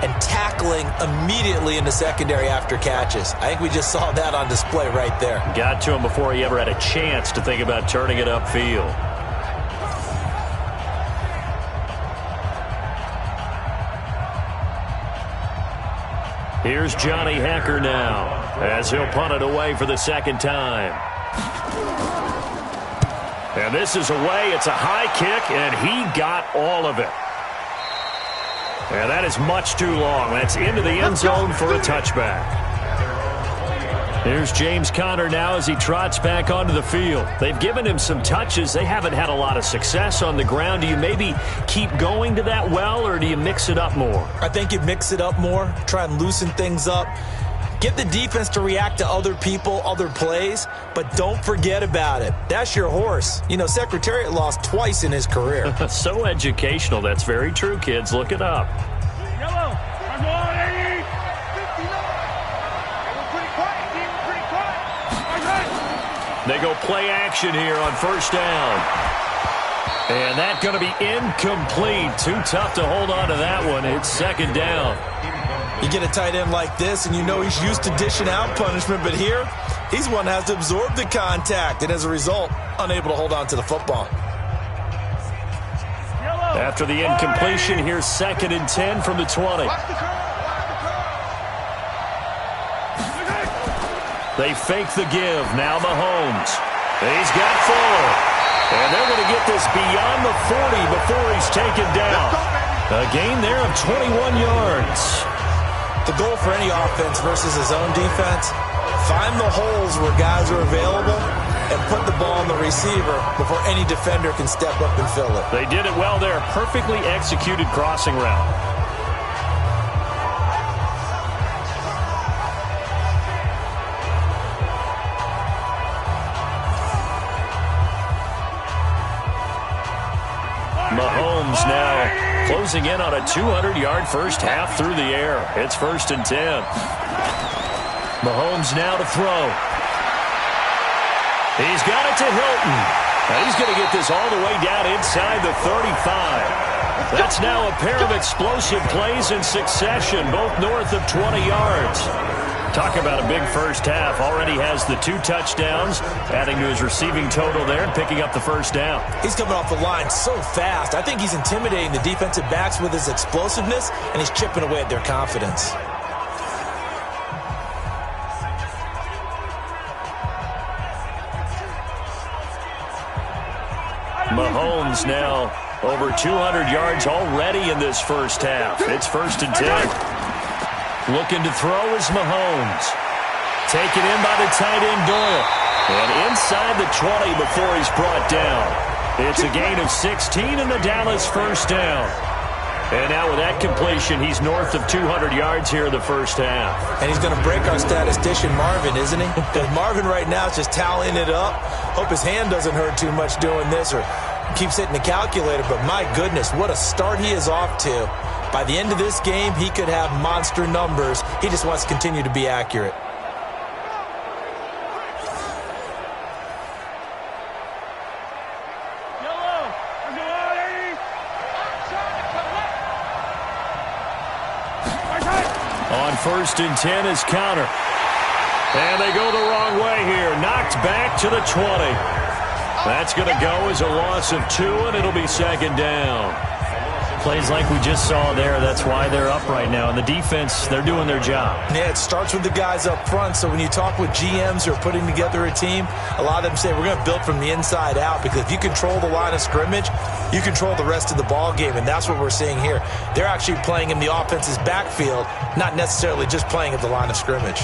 and tackling immediately in the secondary after catches. I think we just saw that on display right there. Got to him before he ever had a chance to think about turning it upfield. Here's Johnny Hacker now as he'll punt it away for the second time. And this is away. It's a high kick, and he got all of it. And that is much too long. That's into the end zone for a touchback. Here's James Conner now as he trots back onto the field. They've given him some touches. They haven't had a lot of success on the ground. Do you maybe keep going to that well, or do you mix it up more? I think you mix it up more, try and loosen things up. Get the defense to react to other people, other plays, but don't forget about it. That's your horse. You know, Secretariat lost twice in his career. So educational. That's very true, kids. Look it up. Yellow. I'm on 80. 59. Pretty quiet. They go play action here on first down. And that's going to be incomplete. Too tough to hold on to that one. It's second down. You get a tight end like this, and you know he's used to dishing out punishment, but here, he's one that has to absorb the contact, and as a result, unable to hold on to the football. After the incompletion, here's second and 10 from the 20. They fake the give. Now Mahomes. He's got 4. And they're going to get this beyond the 40 before he's taken down. A gain there of 21 yards. The goal for any offense versus his own defense, find the holes where guys are available and put the ball on the receiver before any defender can step up and fill it. They did it well there. Perfectly executed crossing route. Mahomes now closing in on a 200-yard first half through the air. It's first and 10. Mahomes now to throw. He's got it to Hilton. And he's going to get this all the way down inside the 35. That's now a pair of explosive plays in succession, both north of 20 yards. Talk about a big first half. Already has the 2 touchdowns, adding to his receiving total there and picking up the first down. He's coming off the line so fast. I think he's intimidating the defensive backs with his explosiveness, and he's chipping away at their confidence. Mahomes now over 200 yards already in this first half. It's first and 10. Looking to throw is Mahomes. Taken in by the tight end Doyle. And inside the 20 before he's brought down. It's a gain of 16 and the Dallas first down. And now with that completion, he's north of 200 yards here in the first half. And he's going to break our statistician Marvin, isn't he? Because Marvin right now is just tallying it up. Hope his hand doesn't hurt too much doing this or keeps hitting the calculator. But my goodness, what a start he is off to. By the end of this game, he could have monster numbers. He just wants to continue to be accurate. On first and 10 is Conner. And they go the wrong way here. Knocked back to the 20. That's going to go as a loss of 2, and it'll be second down. Plays like we just saw there. That's why they're up right now. And the defense, they're doing their job. Yeah, it starts with the guys up front. So when you talk with GMs who are putting together a team, a lot of them say we're going to build from the inside out, because if you control the line of scrimmage, you control the rest of the ball game, and that's what we're seeing here. They're actually playing in the offense's backfield, not necessarily just playing at the line of scrimmage.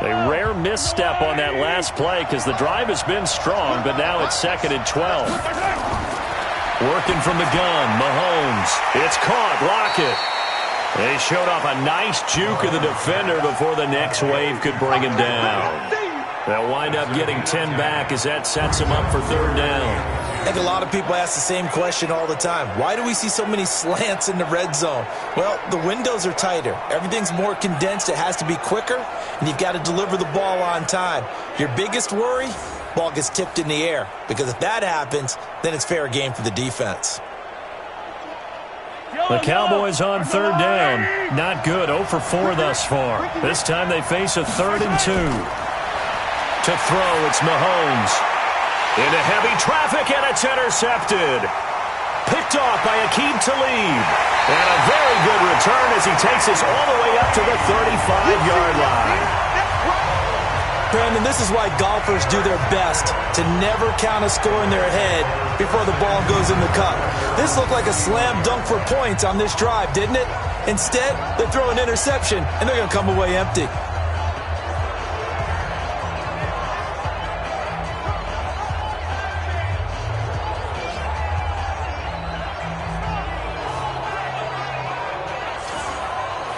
A rare misstep on that last play because the drive has been strong, but now it's 2nd and 12. Working from the gun, Mahomes. It's caught. Lockett. They showed off a nice juke of the defender before the next wave could bring him down. They'll wind up getting 10 back as that sets them up for 3rd down. I think a lot of people ask the same question all the time. Why do we see so many slants in the red zone? Well, the windows are tighter. Everything's more condensed. It has to be quicker, and you've got to deliver the ball on time. Your biggest worry? Ball gets tipped in the air, because if that happens, then it's fair game for the defense. The Cowboys on 3rd down. Not good. 0 for 4 thus far. This time they face a 3rd and 2. To throw, it's Mahomes. Into heavy traffic, and it's intercepted. Picked off by Aqib Talib. And a very good return as he takes us all the way up to the 35-yard line. Brandon, this is why golfers do their best to never count a score in their head before the ball goes in the cup. This looked like a slam dunk for points on this drive, didn't it? Instead, they throw an interception, and they're going to come away empty.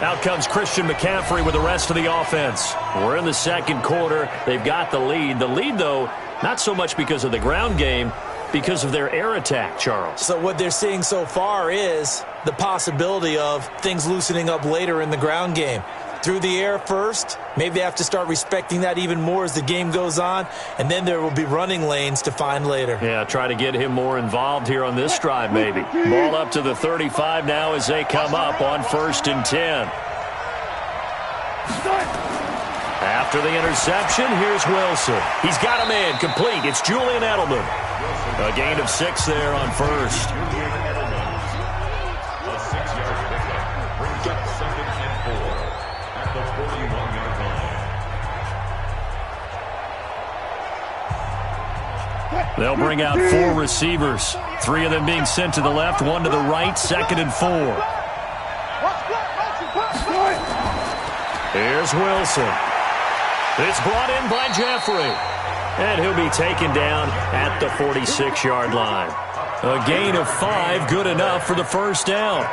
Out comes Christian McCaffrey with the rest of the offense. We're in the 2nd quarter. They've got the lead. The lead, though, not so much because of the ground game, because of their air attack, Charles. So what they're seeing so far is the possibility of things loosening up later in the ground game. Through the air first, maybe they have to start respecting that even more as the game goes on, and then there will be running lanes to find later. Yeah, try to get him more involved here on this drive, maybe. Ball up to the 35 now as they come up on 1st and 10. After the interception, here's Wilson. He's got a man complete. It's Julian Edelman. A gain of 6 there on 1st. A 6-yard pickup brings up 2nd and 4 at the 41-yard line. They'll bring out 4 receivers. 3 of them being sent to the left, 1 to the right, 2nd and 4. Here's Wilson. It's brought in by Jeffrey. And he'll be taken down at the 46-yard line. A gain of 5, good enough for the 1st down.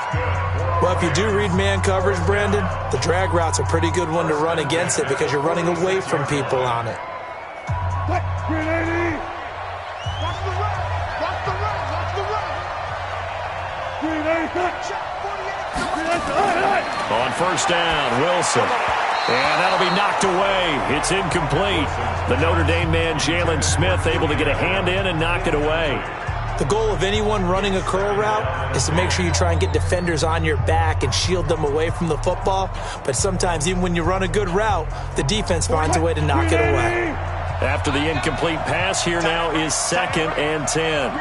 Well, if you do read man coverage, Brandon, the drag route's a pretty good one to run against it because you're running away from people on it. On 1st down, Wilson. And that'll be knocked away. It's incomplete. The Notre Dame man, Jalen Smith, able to get a hand in and knock it away. The goal of anyone running a curl route is to make sure you try and get defenders on your back and shield them away from the football. But sometimes, even when you run a good route, the defense finds a way to knock it away. After the incomplete pass, here now is 2nd and 10.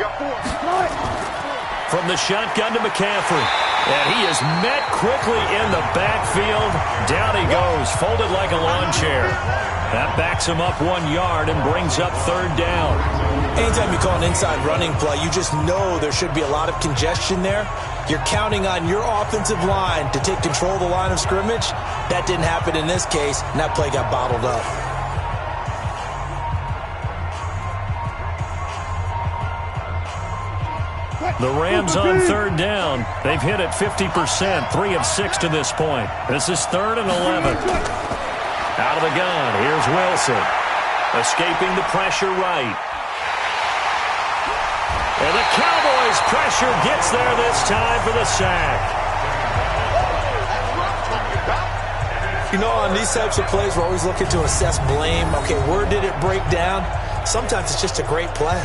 From the shotgun to McCaffrey. And he is met quickly in the backfield. Down he goes, folded like a lawn chair. That backs him up 1 yard and brings up 3rd down. Anytime you call an inside running play, you just know there should be a lot of congestion there. You're counting on your offensive line to take control of the line of scrimmage. That didn't happen in this case, and that play got bottled up. The Rams on 3rd down. They've hit it 50%, 3 of 6 to this point. This is 3rd and 11. Out of the gun, here's Wilson. Escaping the pressure right. And the Cowboys' pressure gets there this time for the sack. You know, on these types of plays, we're always looking to assess blame. Okay, where did it break down? Sometimes it's just a great play.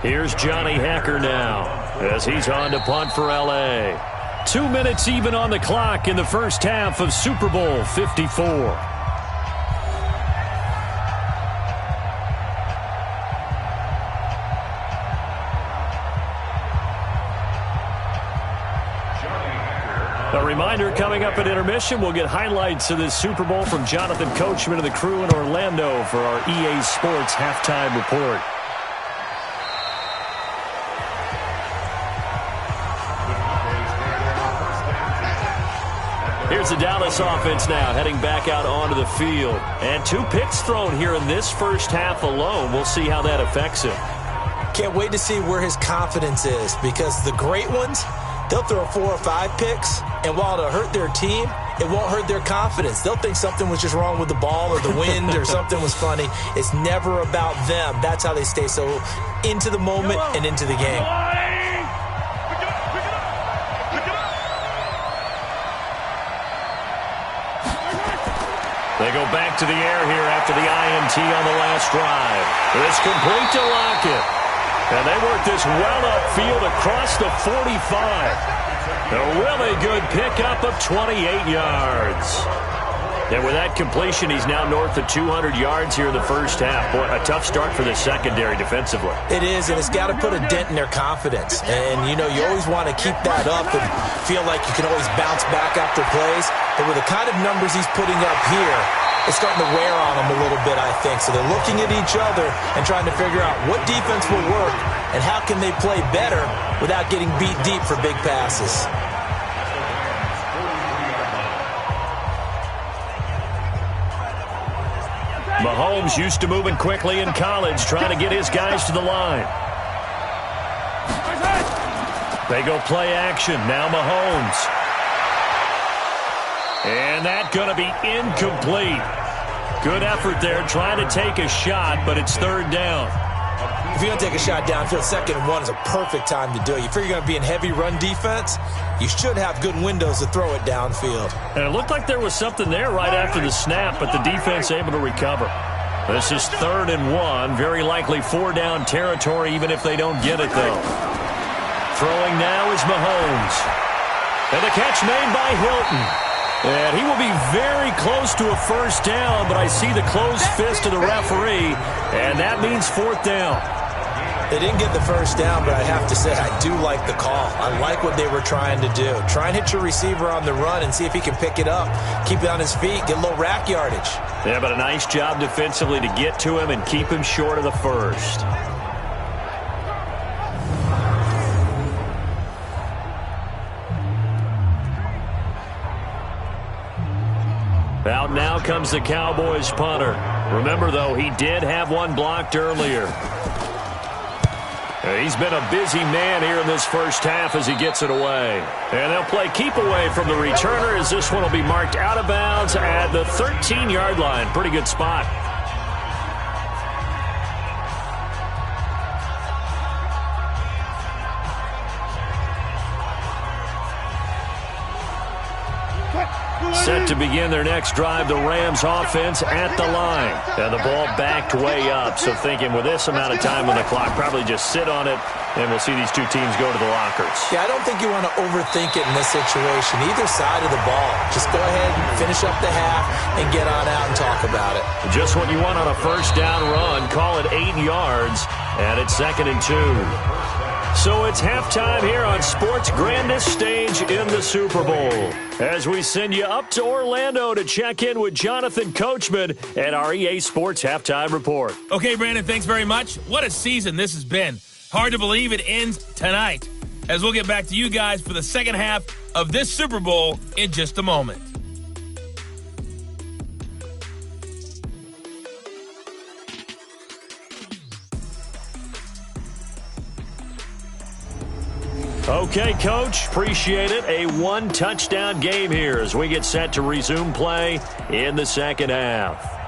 Here's Johnny Hecker now as he's on to punt for L.A. 2 minutes even on the clock in the first half of Super Bowl 54. A reminder, coming up at intermission, we'll get highlights of this Super Bowl from Jonathan Coachman and the crew in Orlando for our EA Sports halftime report. Here's the Dallas offense now, heading back out onto the field. And 2 picks thrown here in this first half alone. We'll see how that affects him. Can't wait to see where his confidence is, because the great ones, they'll throw 4 or 5 picks, and while it'll hurt their team, it won't hurt their confidence. They'll think something was just wrong with the ball or the wind or something was funny. It's never about them. That's how they stay so into the moment and into the game. They go back to the air here after the INT on the last drive. It's complete to Lockett. And they work this well upfield across the 45. A really good pickup of 28 yards. And with that completion, he's now north of 200 yards here in the first half. Boy, a tough start for the secondary defensively. It is, and it's got to put a dent in their confidence. And, you know, you always want to keep that up and feel like you can always bounce back after plays. But with the kind of numbers he's putting up here, it's starting to wear on them a little bit, I think. So they're looking at each other and trying to figure out what defense will work and how can they play better without getting beat deep for big passes. Mahomes used to moving quickly in college, trying to get his guys to the line. They go play action. Now Mahomes. And that's going to be incomplete. Good effort there, trying to take a shot, but it's third down. If you're going to take a shot downfield, 2nd and 1 is a perfect time to do it. You figure you're going to be in heavy run defense, you should have good windows to throw it downfield. And it looked like there was something there right after the snap, but the defense able to recover. This is 3rd and 1, very likely 4 down territory, even if they don't get it, though. Throwing now is Mahomes. And the catch made by Hilton. And he will be very close to a first down, but I see the closed fist of the referee, and that means 4th down. They didn't get the first down, but I have to say I do like the call. I like what they were trying to do. Try and hit your receiver on the run and see if he can pick it up. Keep it on his feet, get a little rack yardage. Yeah, but a nice job defensively to get to him and keep him short of the first. Out now comes the Cowboys punter. Remember, though, he did have one blocked earlier. He's been a busy man here in this first half as he gets it away. And they'll play keep away from the returner as this one will be marked out of bounds at the 13-yard line. Pretty good spot. Set to begin their next drive, the Rams offense at the line. And the ball backed way up, so thinking with this amount of time on the clock, probably just sit on it, and we'll see these two teams go to the lockers. Yeah, I don't think you want to overthink it in this situation, either side of the ball. Just go ahead and finish up the half and get on out and talk about it. Just what you want on a first down run. Call it 8 yards, and it's 2nd and 2. So it's halftime here on sports' grandest stage in the Super Bowl. As we send you up to Orlando to check in with Jonathan Coachman at our EA Sports Halftime Report. Okay, Brandon, thanks very much. What a season this has been. Hard to believe it ends tonight, as we'll get back to you guys for the second half of this Super Bowl in just a moment. Okay, Coach, appreciate it. A 1-touchdown game here as we get set to resume play in the second half.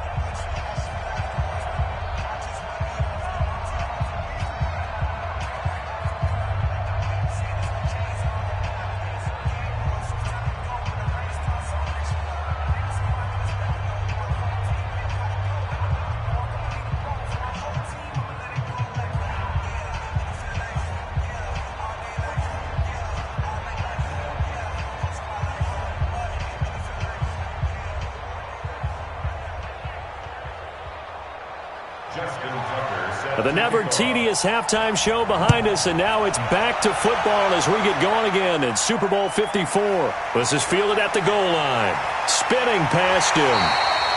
The never-tedious halftime show behind us, and now it's back to football as we get going again in Super Bowl 54. This is fielded at the goal line. Spinning past him.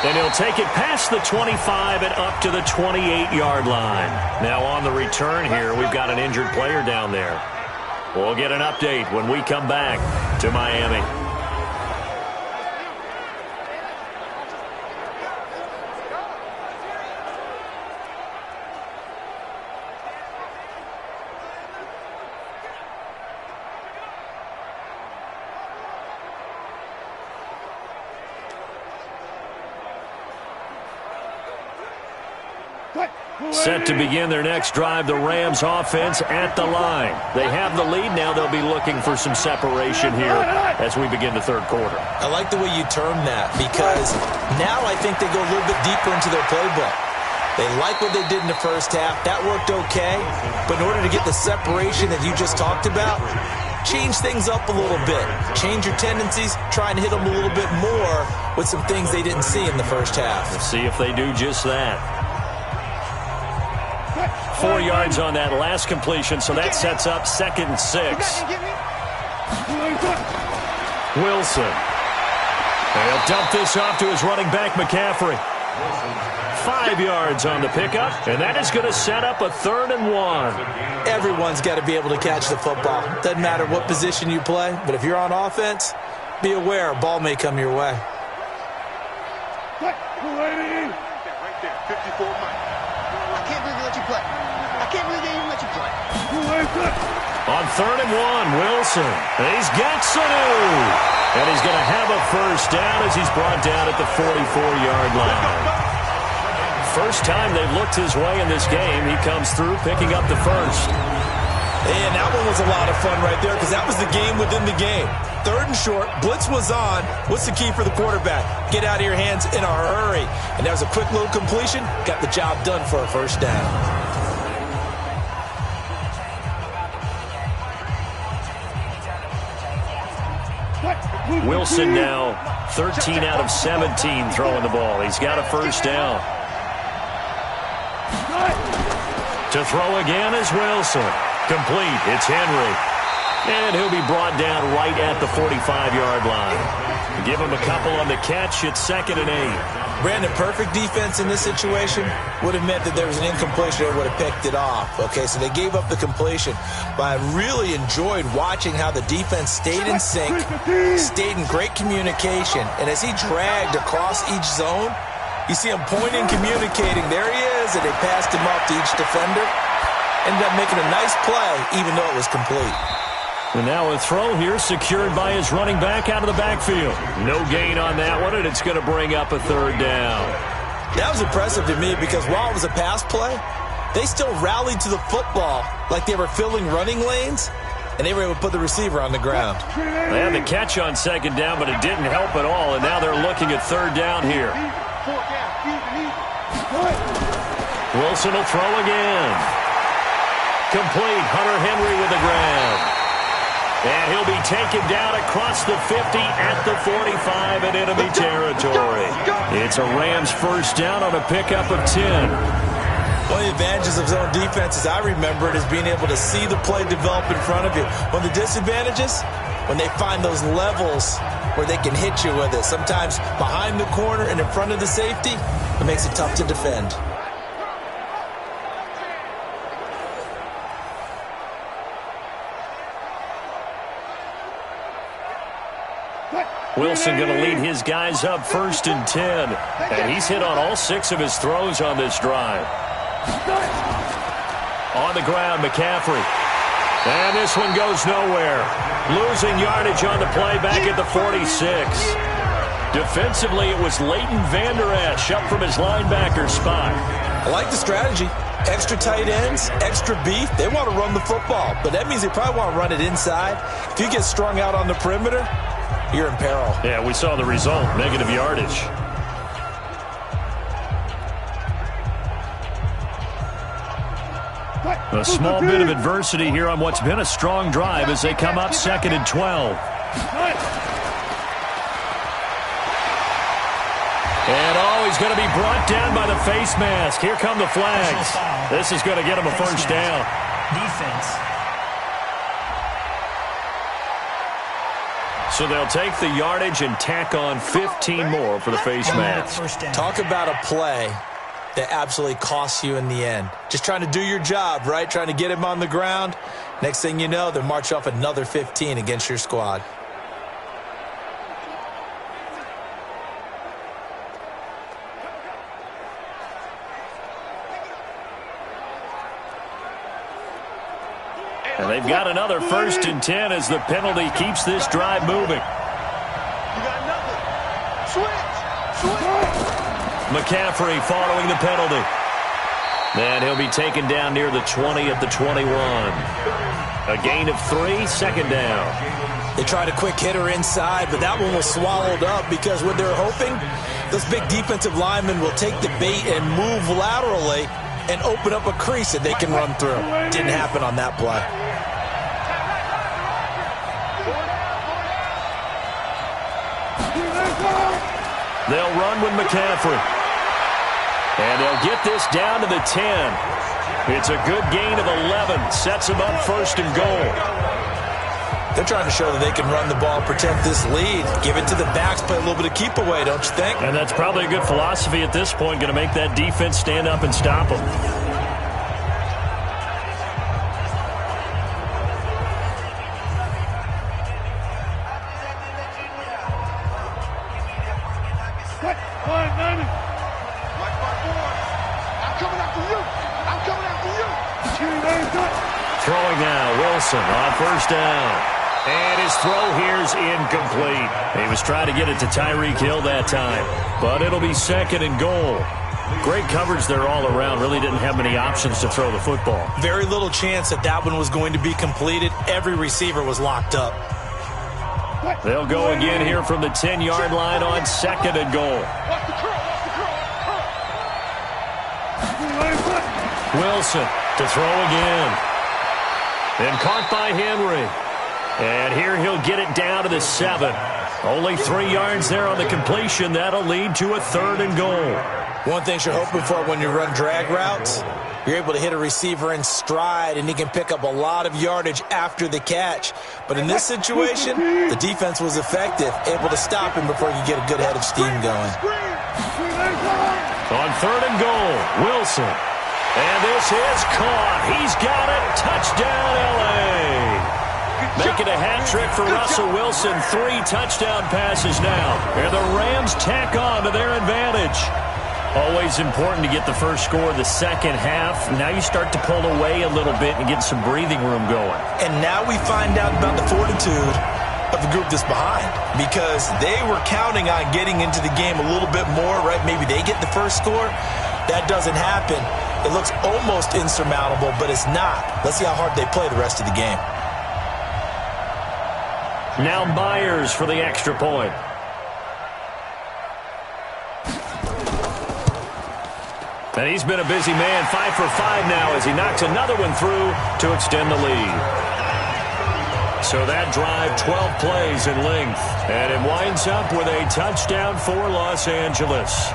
And he'll take it past the 25 and up to the 28-yard line. Now on the return here, we've got an injured player down there. We'll get an update when we come back to Miami. Set to begin their next drive, the Rams offense at the line. They have the lead. Now they'll be looking for some separation here as we begin the third quarter. I like the way you term that, because now I think they go a little bit deeper into their playbook. They like what they did in the first half. That worked okay. But in order to get the separation that you just talked about, change things up a little bit. Change your tendencies. Try and hit them a little bit more with some things they didn't see in the first half. Let's see if they do just that. 4 yards on that last completion, so that sets up 2nd and 6. Wilson. And he'll dump this off to his running back, McCaffrey. 5 yards on the pickup, and that is going to set up a 3rd and 1. Everyone's got to be able to catch the football. Doesn't matter what position you play, but if you're on offense, be aware a ball may come your way. Right there, 54 Mike. I can't believe they let you play. I can't believe they even let you play. On 3rd and 1, Wilson. He's got Sanu. And he's going to have a first down as he's brought down at the 44-yard line. First time they've looked his way in this game. He comes through picking up the first. And that one was a lot of fun right there, because that was the game within the game. 3rd and short, blitz was on. What's the key for the quarterback? Get out of your hands in a hurry. And that was a quick little completion. Got the job done for a first down. Wilson now 13 out of 17 throwing the ball. He's got a first down. To throw again is Wilson. Complete. It's Henry. And he'll be brought down right at the 45-yard line. Give him a couple on the catch. It's 2nd and 8. Brandon, perfect defense in this situation would have meant that there was an incompletion. They would have picked it off. Okay, so they gave up the completion. But I really enjoyed watching how the defense stayed in sync, stayed in great communication. And as he dragged across each zone, you see him pointing, communicating. There he is, and they passed him off to each defender. Ended up making a nice play, even though it was complete. And now a throw here secured by his running back out of the backfield. No gain on that one, and it's going to bring up a 3rd down. That was impressive to me, because while it was a pass play, they still rallied to the football like they were filling running lanes, and they were able to put the receiver on the ground. They had the catch on 2nd down, but it didn't help at all, and now they're looking at 3rd down here. Wilson will throw again. Complete. Hunter Henry with the grab. And he'll be taken down across the 50 at the 45 in enemy territory. It's a Rams first down on a pickup of 10. One of the advantages of zone defense, as I remember it, is being able to see the play develop in front of you. One of the disadvantages, when they find those levels where they can hit you with it. Sometimes behind the corner and in front of the safety, it makes it tough to defend. Wilson going to lead his guys up 1st and 10. And he's hit on all 6 of his throws on this drive. On the ground, McCaffrey. And this one goes nowhere. Losing yardage on the play back at the 46. Defensively, it was Leighton Vander Esch up from his linebacker spot. I like the strategy. Extra tight ends, extra beef. They want to run the football, but that means they probably want to run it inside. If you get strung out on the perimeter, you're in peril. Yeah, we saw the result, negative yardage. A small bit of adversity here on what's been a strong drive as they come up 2nd and 12. And oh, he's He's going to be brought down by the face mask. Here come the flags. This is going to get him a first down. Defense. So they'll take the yardage and tack on 15 more for the face mask. Talk about a play that absolutely costs you in the end. Just trying to do your job, right? Trying to get him on the ground. Next thing you know, they'll march off another 15 against your squad. And they've got another 1st and 10 as the penalty keeps this drive moving. You got nothing. Switch. McCaffrey following the penalty. And he'll be taken down near the 20 at the 21. A gain of 3, second down. They tried a quick hitter inside, but that one was swallowed up because what they're hoping, those big defensive linemen will take the bait and move laterally and open up a crease that they can run through. Didn't happen on that play. They'll run with McCaffrey. And they'll get this down to the 10. It's a good gain of 11. Sets them up 1st and goal. They're trying to show that they can run the ball, protect this lead, give it to the backs, play a little bit of keep away, don't you think? And that's probably a good philosophy at this point, going to make that defense stand up and stop them. Throwing now, Wilson on 1st down. And his throw here's incomplete. He was trying to get it to Tyreek Hill that time. But it'll be 2nd and goal. Great coverage there all around. Really didn't have many options to throw the football. Very little chance that that one was going to be completed. Every receiver was locked up. They'll go again here from the 10-yard line on 2nd and goal. Wilson to throw again. And caught by Henry. And here he'll get it down to the 7. Only 3 yards there on the completion. That'll lead to a 3rd and goal. One thing you're hoping for when you run drag routes, you're able to hit a receiver in stride, and he can pick up a lot of yardage after the catch. But in this situation, the defense was effective, able to stop him before you get a good head of steam going. On 3rd and goal, Wilson. And this is caught. He's got it. Touchdown, L.A. Making a hat trick for Russell Wilson. 3 touchdown passes now. And the Rams tack on to their advantage. Always important to get the first score of the second half. Now you start to pull away a little bit and get some breathing room going. And now we find out about the fortitude of the group that's behind, because they were counting on getting into the game a little bit more, right? Maybe they get the first score. That doesn't happen. It looks almost insurmountable, but it's not. Let's see how hard they play the rest of the game. Now Myers for the extra point. And he's been a busy man, 5 for 5 now as he knocks another one through to extend the lead. So that drive, 12 plays in length. And it winds up with a touchdown for Los Angeles.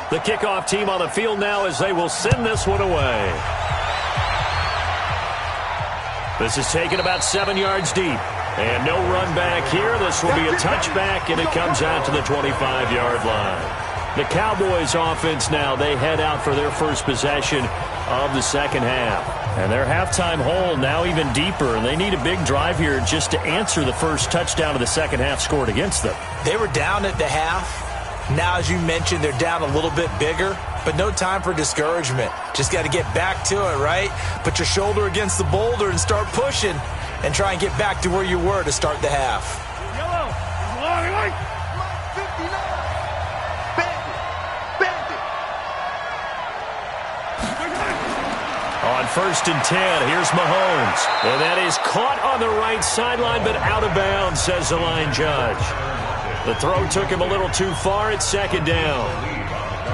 The kickoff team on the field now as they will send this one away. This is taken about 7 yards deep. And no run back here. This will be a touchback, and it comes out to the 25-yard line. The Cowboys offense now, they head out for their first possession of the second half. And their halftime hole now even deeper. And they need a big drive here just to answer the first touchdown of the second half scored against them. They were down at the half. Now, as you mentioned, they're down a little bit bigger, but no time for discouragement. Just got to get back to it, right? Put your shoulder against the boulder and start pushing and try and get back to where you were to start the half. On 1st and 10. Here's Mahomes. And that is caught on the right sideline, but out of bounds, says the line judge. The throw took him a little too far. It's 2nd down.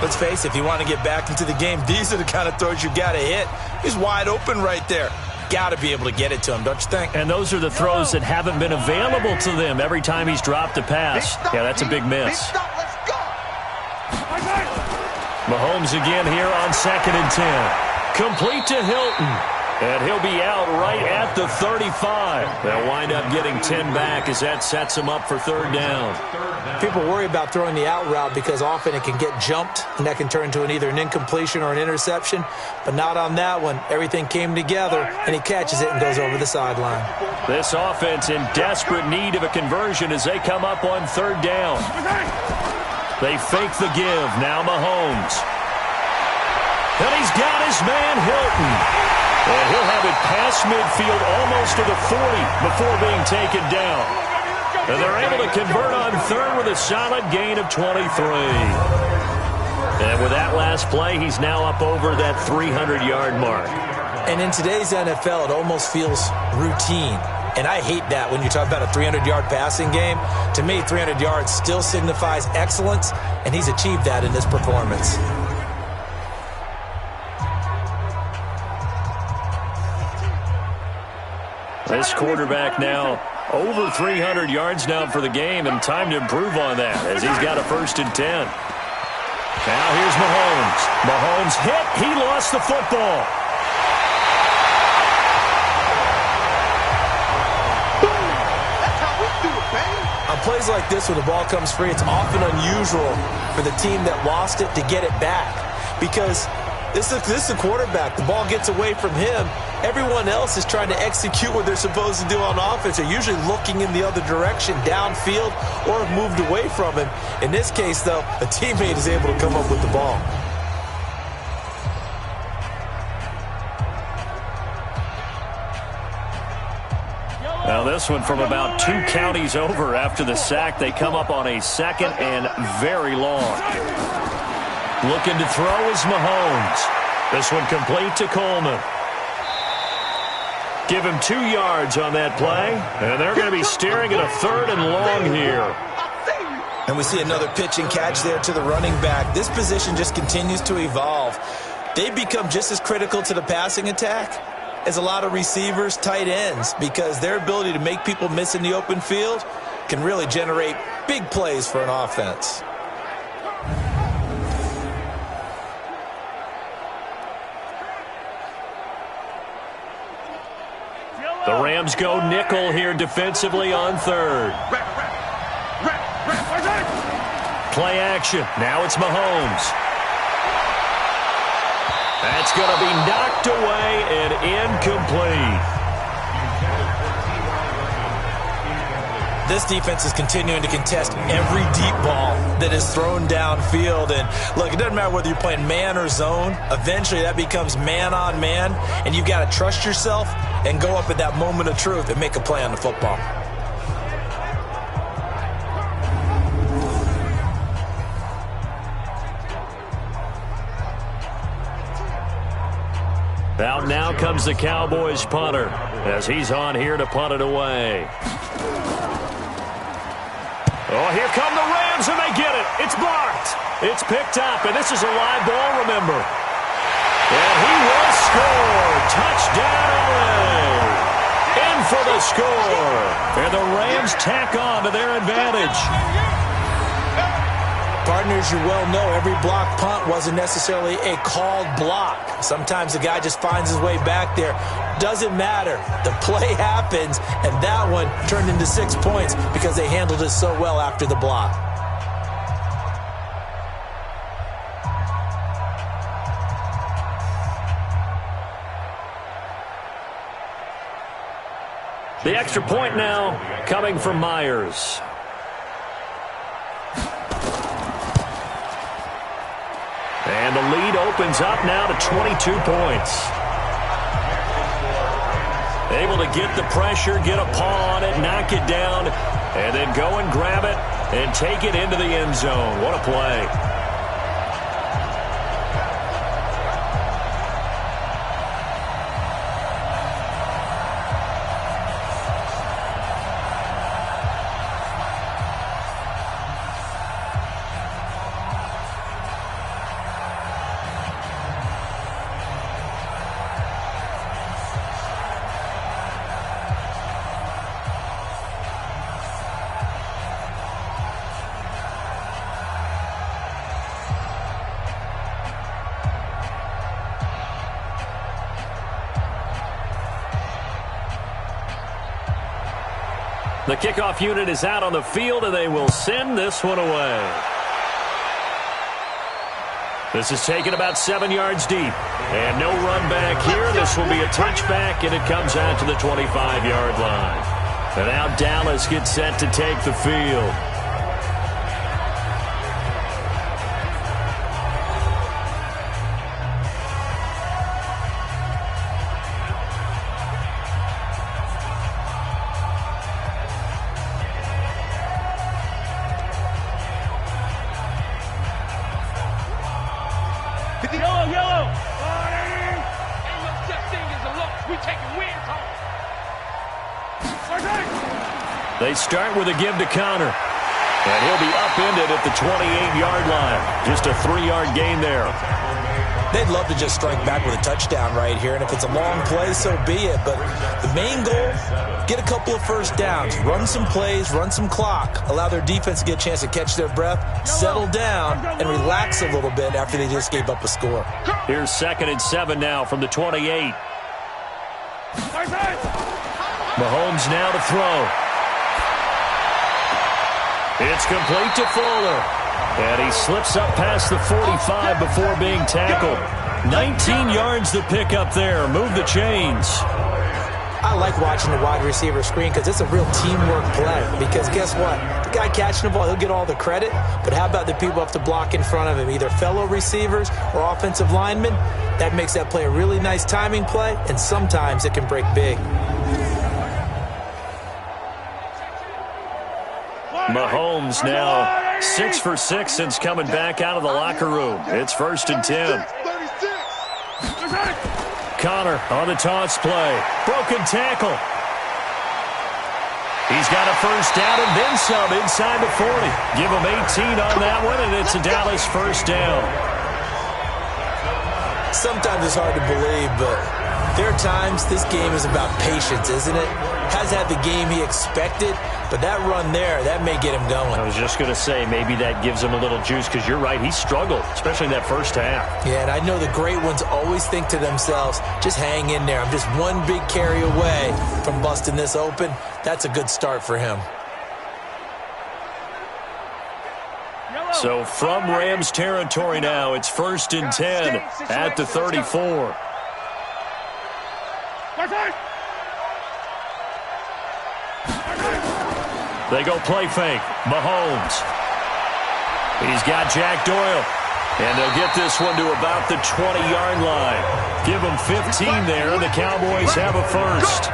Let's face it, if you want to get back into the game, these are the kind of throws you got to hit. He's wide open right there. Got to be able to get it to him, don't you think? And those are the throws that haven't been available to them every time he's dropped a pass. Yeah, that's a big miss. Mahomes again here on 2nd and 10. Complete to Hilton. And he'll be out right at the 35. They'll wind up getting 10 back as that sets him up for 3rd down. People worry about throwing the out route because often it can get jumped, and that can turn into either an incompletion or an interception. But not on that one. Everything came together, and he catches it and goes over the sideline. This offense in desperate need of a conversion as they come up on 3rd down. They fake the give. Now Mahomes. And he's got his man Hilton. And he'll have it past midfield almost to the 40 before being taken down. And they're able to convert on 3rd with a solid gain of 23. And with that last play, he's now up over that 300-yard mark. And in today's NFL, it almost feels routine. And I hate that when you talk about a 300-yard passing game. To me, 300 yards still signifies excellence, and he's achieved that in this performance. This quarterback now over 300 yards now for the game, and time to improve on that as he's got a 1st and 10. Now here's Mahomes. Mahomes hit. He lost the football. That's how we do it, baby. On plays like this, when the ball comes free, it's often unusual for the team that lost it to get it back because this is the quarterback. The ball gets away from him. Everyone else is trying to execute what they're supposed to do on offense. They're usually looking in the other direction, downfield, or have moved away from him. In this case, though, a teammate is able to come up with the ball. Now this one from about 2 counties over after the sack. They come up on a 2nd and very long. Looking to throw is Mahomes. This one complete to Coleman. Give him 2 yards on that play, and they're going to be staring at a 3rd and long here. And we see another pitch and catch there to the running back. This position just continues to evolve. They become just as critical to the passing attack as a lot of receivers, tight ends, because their ability to make people miss in the open field can really generate big plays for an offense. The Rams go nickel here defensively on 3rd. Play action. Now it's Mahomes. That's going to be knocked away and incomplete. This defense is continuing to contest every deep ball that is thrown downfield. And look, it doesn't matter whether you're playing man or zone. Eventually that becomes man on man, and you've got to trust yourself and go up at that moment of truth and make a play on the football. Out now comes the Cowboys punter as he's on here to punt it away. Oh, here come the Rams, and they get it. It's blocked. It's picked up, and this is a live ball, remember. And he will score. Touchdown, LA. In for the score. And the Rams tack on to their advantage. Partners, you well know every block punt wasn't necessarily a called block. Sometimes the guy just finds his way back there. Doesn't matter. The play happens, and that one turned into 6 points because they handled it so well after the block. The extra point now coming from Myers. And the lead opens up now to 22 points. Able to get the pressure, get a paw on it, knock it down, and then go and grab it and take it into the end zone. What a play. The kickoff unit is out on the field, and they will send this one away. This is taken about 7 yards deep. And no run back here. This will be a touchback, and it comes out to the 25-yard line. And now Dallas gets set to take the field. Yellow. Ain't no such thing as a loss. We taking wins home. They start with a give to Connor. And he'll be upended at the 28-yard line. Just a 3-yard gain there. They'd love to just strike back with a touchdown right here, and if it's a long play, so be it. But the main goal, get a couple of first downs, run some plays, run some clock, allow their defense to get a chance to catch their breath, settle down, and relax a little bit after they just gave up a score. Here's 2nd and 7 now from the 28. Mahomes now to throw. It's complete to Fuller. And he slips up past the 45 before being tackled. 19 yards to pick up there. Move the chains. I like watching the wide receiver screen because it's a real teamwork play. Because guess what? The guy catching the ball, he'll get all the credit. But how about the people who have to block in front of him, either fellow receivers or offensive linemen? That makes that play a really nice timing play, and sometimes it can break big. Mahomes now 6 for 6 since coming back out of the locker room. It's 1st and 10. Connor on the toss play. Broken tackle. He's got a first down and then some inside the 40. Give him 18 on that one, and it's a Dallas first down. Sometimes it's hard to believe, but there are times this game is about patience, isn't it? Has had the game he expected, but that run there, that may get him going. I was just going to say, maybe that gives him a little juice, because you're right, he struggled, especially in that first half. Yeah, and I know the great ones always think to themselves, just hang in there. I'm just one big carry away from busting this open. That's a good start for him. So from Rams territory now, it's 1st and 10 at the 34. They go play fake. Mahomes. He's got Jack Doyle. And they'll get this one to about the 20-yard line. Give them 15 there. The Cowboys have a first.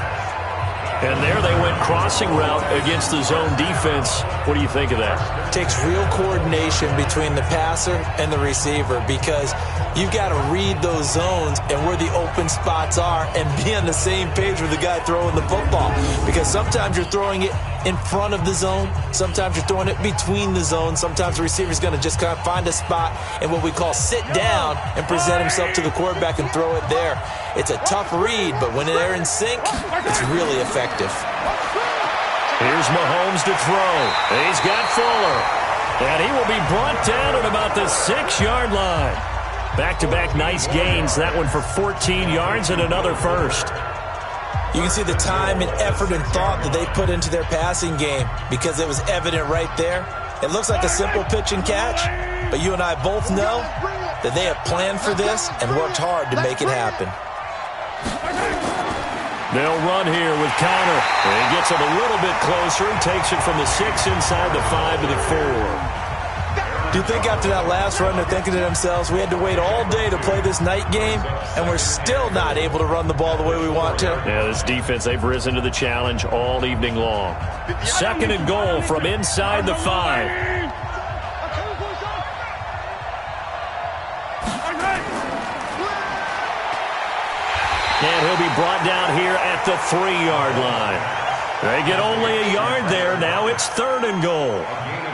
And there they went crossing route against the zone defense. What do you think of that? Takes real coordination between the passer and the receiver, because you've got to read those zones and where the open spots are and be on the same page with the guy throwing the football. Because sometimes you're throwing it in front of the zone. Sometimes you're throwing it between the zones. Sometimes the receiver's going to just kind of find a spot and what we call sit down and present himself to the quarterback and throw it there. It's a tough read, but when they're in sync, it's really effective. Here's Mahomes to throw. He's got Fuller. And he will be brought down at about the 6-yard line. Back-to-back nice gains. That one for 14 yards and another first. You can see the time and effort and thought that they put into their passing game, because it was evident right there. It looks like a simple pitch and catch, but you and I both know that they have planned for this and worked hard to make it happen. They'll run here with Connor. And he gets it a little bit closer and takes it from the 6 inside the 5 to the 4. Do you think after that last run they're thinking to themselves, we had to wait all day to play this night game, and we're still not able to run the ball the way we want to? Yeah, this defense, they've risen to the challenge all evening long. 2nd and goal from inside the 5. And he'll be brought down here at the 3-yard line. They get only a yard there. Now it's 3rd and goal.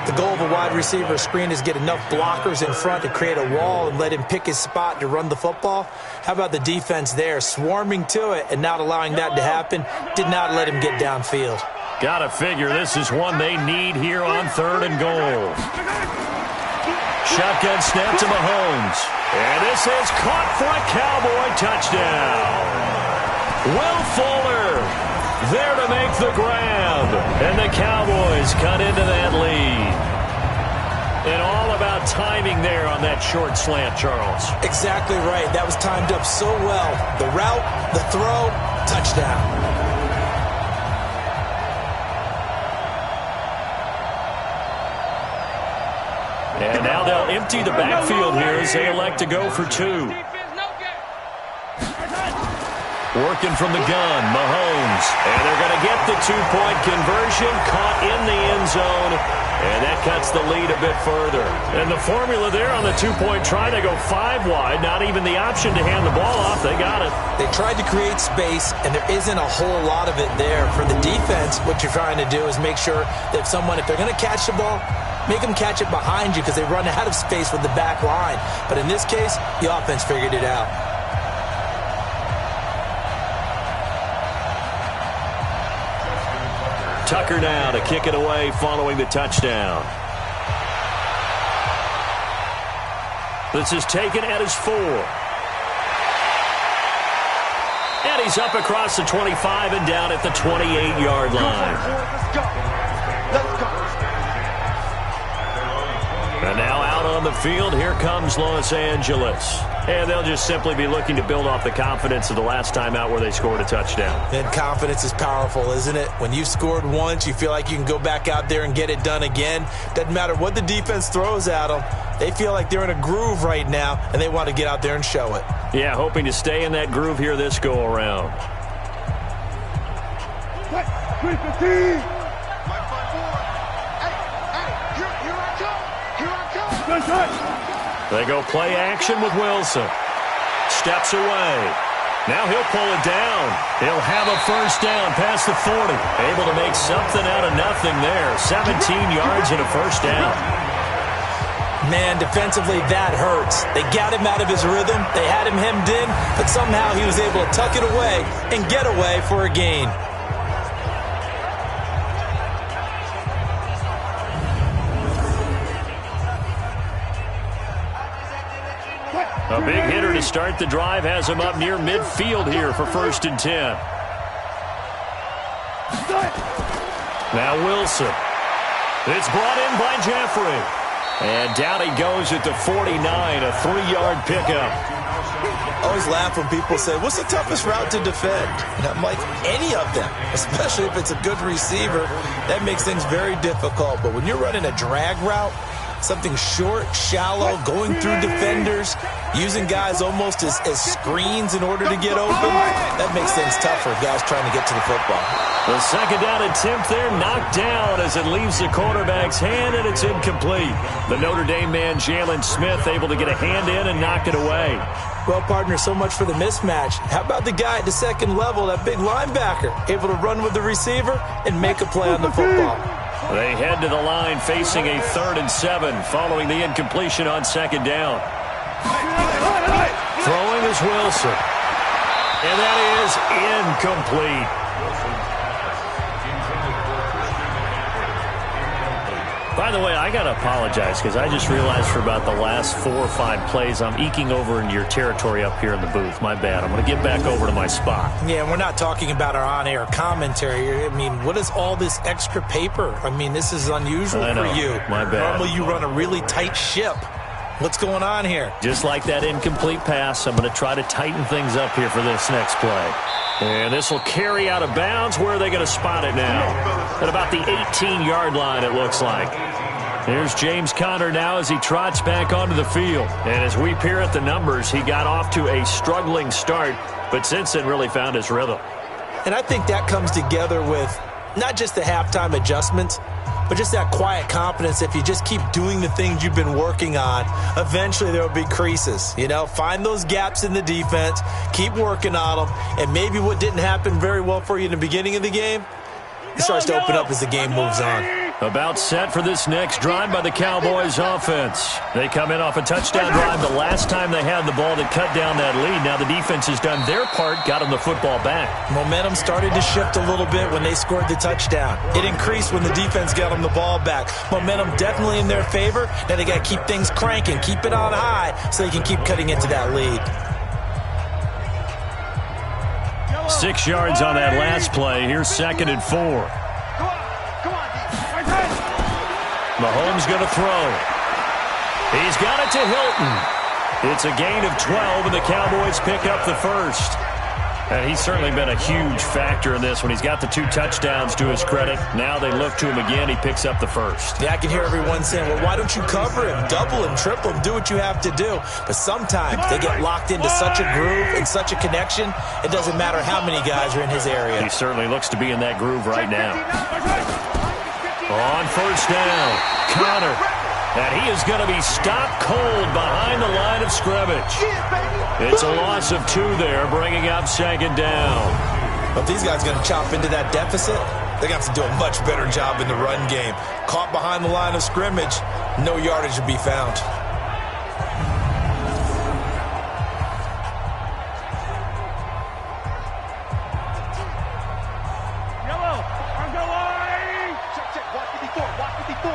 The goal of a wide receiver screen is get enough blockers in front to create a wall and let him pick his spot to run the football. How about the defense there, swarming to it and not allowing that to happen? Did not let him get downfield. Gotta figure this is one they need here on 3rd and goal. Shotgun snap to Mahomes. And this is caught for a Cowboy touchdown. Will Fuller there to make the grab. And the Cowboys cut into that lead. And all about timing there on that short slant, Charles. Exactly right. That was timed up so well. The route, the throw, touchdown. And now they'll empty the backfield here as they elect to go for two. Working from the gun, Mahomes. And they're going to get the two-point conversion, caught in the end zone. And that cuts the lead a bit further. And the formula there on the two-point try, they go 5 wide. Not even the option to hand the ball off. They got it. They tried to create space, and there isn't a whole lot of it there. For the defense, what you're trying to do is make sure that if they're going to catch the ball, make them catch it behind you because they run out of space with the back line. But in this case, the offense figured it out. Tucker now to kick it away following the touchdown. This is taken at his 4. And he's up across the 25 and down at the 28-yard line. Let's go. Let's go. And now out on the field, here comes Los Angeles. And they'll just simply be looking to build off the confidence of the last time out where they scored a touchdown. And confidence is powerful, isn't it? When you've scored once, you feel like you can go back out there and get it done again. Doesn't matter what the defense throws at them. They feel like they're in a groove right now, and they want to get out there and show it. Yeah, hoping to stay in that groove here this go-around. They go play action with Wilson. Steps away. Now he'll pull it down. He'll have a first down past the 40. Able to make something out of nothing there. 17 yards and a first down. Man, defensively, that hurts. They got him out of his rhythm. They had him hemmed in, but somehow he was able to tuck it away and get away for a gain. A big hitter to start the drive has him up near midfield here for 1st and 10. Now Wilson. It's brought in by Jeffrey. And down he goes at the 49, a 3-yard pickup. I always laugh when people say, what's the toughest route to defend? And I'm like, any of them, especially if it's a good receiver. That makes things very difficult. But when you're running a drag route, something short, shallow, going through defenders, using guys almost as screens in order to get open, that makes things tough for guys trying to get to the football. The second down attempt there knocked down as it leaves the quarterback's hand, and it's incomplete. The Notre Dame man, Jalen Smith, able to get a hand in and knock it away. Well, partner, so much for the mismatch. How about the guy at the second level, that big linebacker, able to run with the receiver and make a play on the football? They head to the line facing a 3rd and 7 following the incompletion on second down. Throwing is Wilson. And that is incomplete. By the way, I got to apologize because I just realized for about the last 4 or 5 plays I'm eking over into your territory up here in the booth. My bad. I'm going to get back over to my spot. Yeah, we're not talking about our on-air commentary. I mean, what is all this extra paper? I mean, this is unusual for you. My bad. Normally you run a really tight ship. What's going on here? Just like that incomplete pass, I'm going to try to tighten things up here for this next play. And this will carry out of bounds. Where are they going to spot it now? At about the 18-yard line, it looks like. Here's James Conner now as he trots back onto the field. And as we peer at the numbers, he got off to a struggling start, but since then really found his rhythm. And I think that comes together with not just the halftime adjustments, but just that quiet confidence. If you just keep doing the things you've been working on, eventually there will be creases. You know, find those gaps in the defense, keep working on them, and maybe what didn't happen very well for you in the beginning of the game, it starts to open up as the game moves on. About set for this next drive by the Cowboys offense. They come in off a touchdown drive the last time they had the ball to cut down that lead. Now the defense has done their part, got them the football back. Momentum started to shift a little bit when they scored the touchdown. It increased when the defense got them the ball back. Momentum definitely in their favor. Now they got to keep things cranking, keep it on high so they can keep cutting into that lead. 6 yards on that last play. Here's 2nd and 4. Mahomes going to throw. He's got it to Hilton. It's a gain of 12, and the Cowboys pick up the first. And he's certainly been a huge factor in this when he's got the 2 touchdowns to his credit. Now they look to him again. He picks up the first. Yeah, I can hear everyone saying, well, why don't you cover him, double him, triple him, do what you have to do. But sometimes they get locked into such a groove and such a connection, it doesn't matter how many guys are in his area. He certainly looks to be in that groove right now. On first down, Connor. And he is going to be stopped cold behind the line of scrimmage. It's a loss of 2 there, bringing up 2nd down. But if these guys are going to chop into that deficit, they're going to have to do a much better job in the run game. Caught behind the line of scrimmage, no yardage to be found. Yellow, on the line. Check, watch 54, watch 54.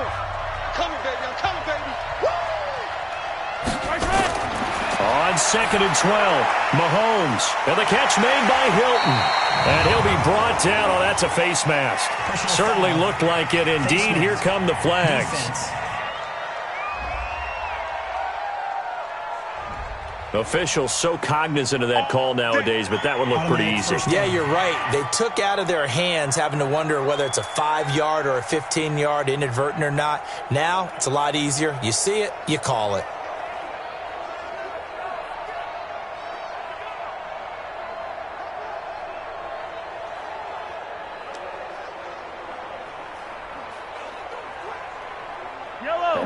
Coming, baby, I'm coming, baby. Woo! On 2nd and 12, Mahomes. And the catch made by Hilton. And he'll be brought down. Oh, that's a face mask. Certainly looked like it. Indeed, here come the flags. Officials so cognizant of that call nowadays, but that would look pretty easy. Yeah, you're right. They took out of their hands having to wonder whether it's a 5-yard or a 15-yard inadvertent or not. Now, it's a lot easier. You see it, you call it.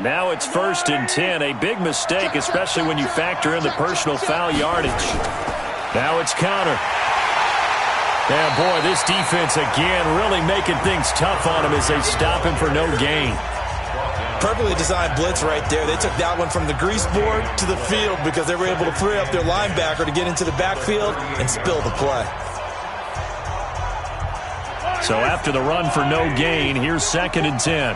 And now it's 1st and 10. A big mistake, especially when you factor in the personal foul yardage. Now it's Connor. Yeah, boy, this defense again really making things tough on him as they stop him for no gain. Perfectly designed blitz right there. They took that one from the grease board to the field because they were able to free up their linebacker to get into the backfield and spill the play. So after the run for no gain, here's 2nd and 10.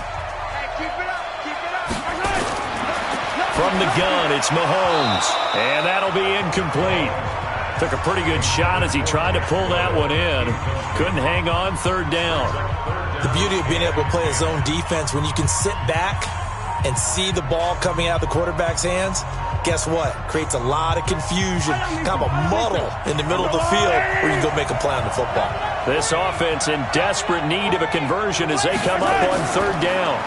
From the gun, it's Mahomes. And that'll be incomplete. Took a pretty good shot as he tried to pull that one in. Couldn't hang on 3rd down. The beauty of being able to play a zone defense, when you can sit back and see the ball coming out of the quarterback's hands, guess what? Creates a lot of confusion, kind of a muddle in the middle of the field where you can go make a play on the football. This offense in desperate need of a conversion as they come up on 3rd down.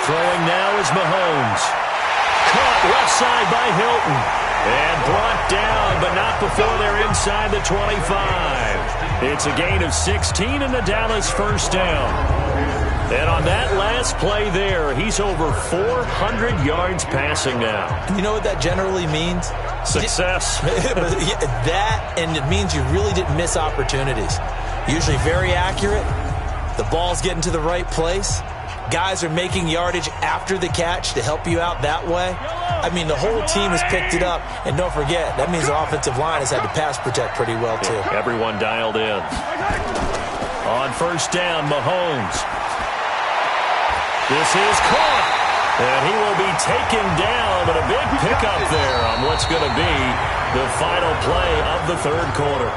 Throwing now is Mahomes. Caught left side by Hilton. And brought down, but not before they're inside the 25. It's a gain of 16 and the Dallas 1st down. And on that last play there, he's over 400 yards passing now. You know what that generally means? Success. That, and it means you really didn't miss opportunities. Usually very accurate. The ball's getting to the right place. Guys are making yardage after the catch to help you out that way. I mean, the whole team has picked it up. And don't forget, that means the offensive line has had to pass protect pretty well, too. Everyone dialed in. On 1st down, Mahomes. This is caught. And he will be taken down, but a big pickup there on what's going to be the final play of the 3rd quarter.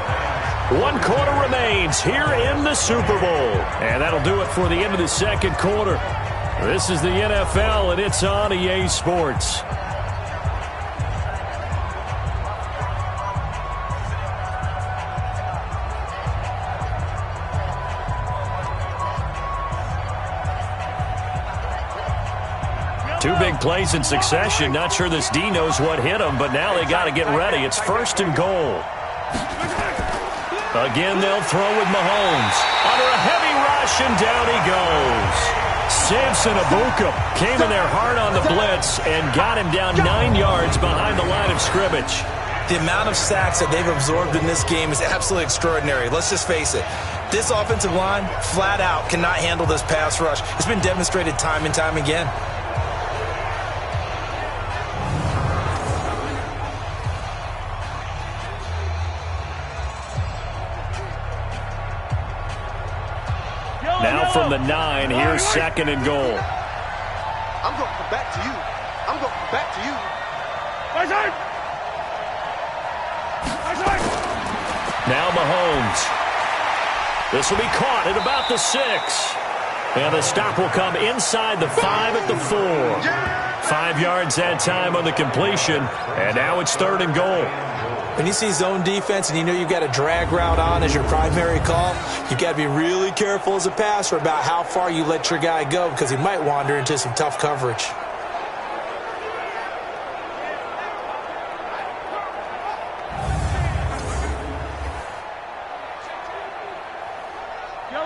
1 quarter remains here in the Super Bowl. And that'll do it for the end of the 2nd quarter. This is the NFL, and it's on EA Sports. Two big plays in succession. Not sure this D knows what hit him, but now they got to get ready. It's 1st and goal. Again, they'll throw with Mahomes. Under a heavy rush, and down he goes. Samson Abuka came in there hard on the blitz and got him down 9 yards behind the line of scrimmage. The amount of sacks that they've absorbed in this game is absolutely extraordinary. Let's just face it. This offensive line, flat out, cannot handle this pass rush. It's been demonstrated time and time again. Now from the 9, here's 2nd and goal. I'm going to come back to you. I'm going to come back to you. Now Mahomes. This will be caught at about the 6. And the stop will come inside the 5 at the 4. 5 yards that time on the completion. And now it's 3rd and goal. When you see zone defense and you know you've got a drag route on as your primary call, you've got to be really careful as a passer about how far you let your guy go because he might wander into some tough coverage.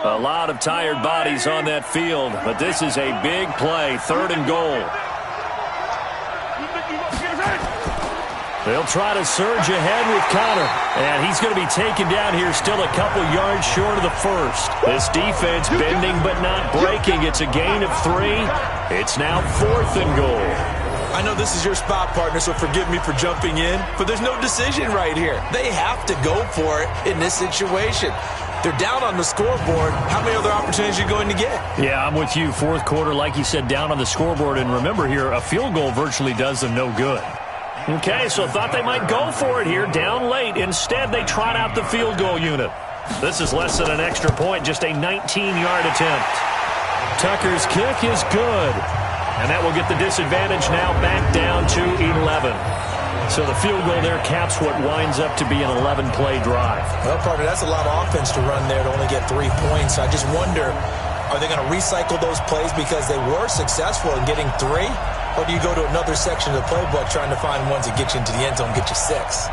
A lot of tired bodies on that field, but this is a big play, 3rd and goal. They'll try to surge ahead with Connor, and he's going to be taken down here still a couple yards short of the 1st. This defense bending but not breaking. It's a gain of 3. It's now 4th and goal. I know this is your spot, partner, so forgive me for jumping in, but there's no decision right here. They have to go for it in this situation. They're down on the scoreboard. How many other opportunities are you going to get? Yeah, I'm with you. 4th quarter, like you said, down on the scoreboard. And remember here, a field goal virtually does them no good. Okay, so thought they might go for it here, down late. Instead, they trot out the field goal unit. This is less than an extra point, just a 19-yard attempt. Tucker's kick is good. And that will get the disadvantage now back down to 11. So the field goal there caps what winds up to be an 11-play drive. Well, partner, that's a lot of offense to run there to only get 3 points. I just wonder, are they going to recycle those plays because they were successful in getting 3? Or do you go to another section of the playbook trying to find ones that get you into the end zone, get you 6?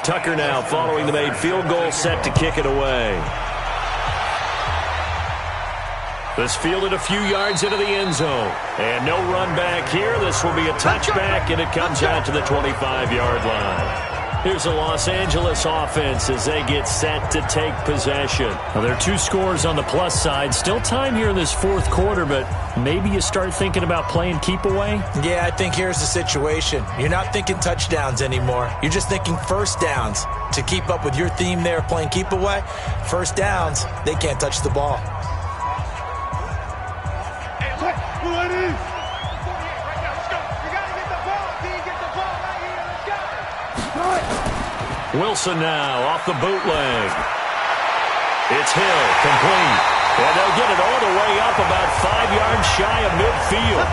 Tucker now following the made field goal, set to kick it away. This fielded a few yards into the end zone. And no run back here. This will be a touchback, and it comes out to the 25-yard line. Here's the Los Angeles offense as they get set to take possession. Well, there are 2 scores on the plus side. Still time here in this 4th quarter, but maybe you start thinking about playing keep away? Yeah, I think here's the situation. You're not thinking touchdowns anymore. You're just thinking first downs. To keep up with your theme there, playing keep away, first downs, they can't touch the ball. Wilson now off the bootleg. It's Hill, complete. And they'll get it all the way up about 5 yards shy of midfield.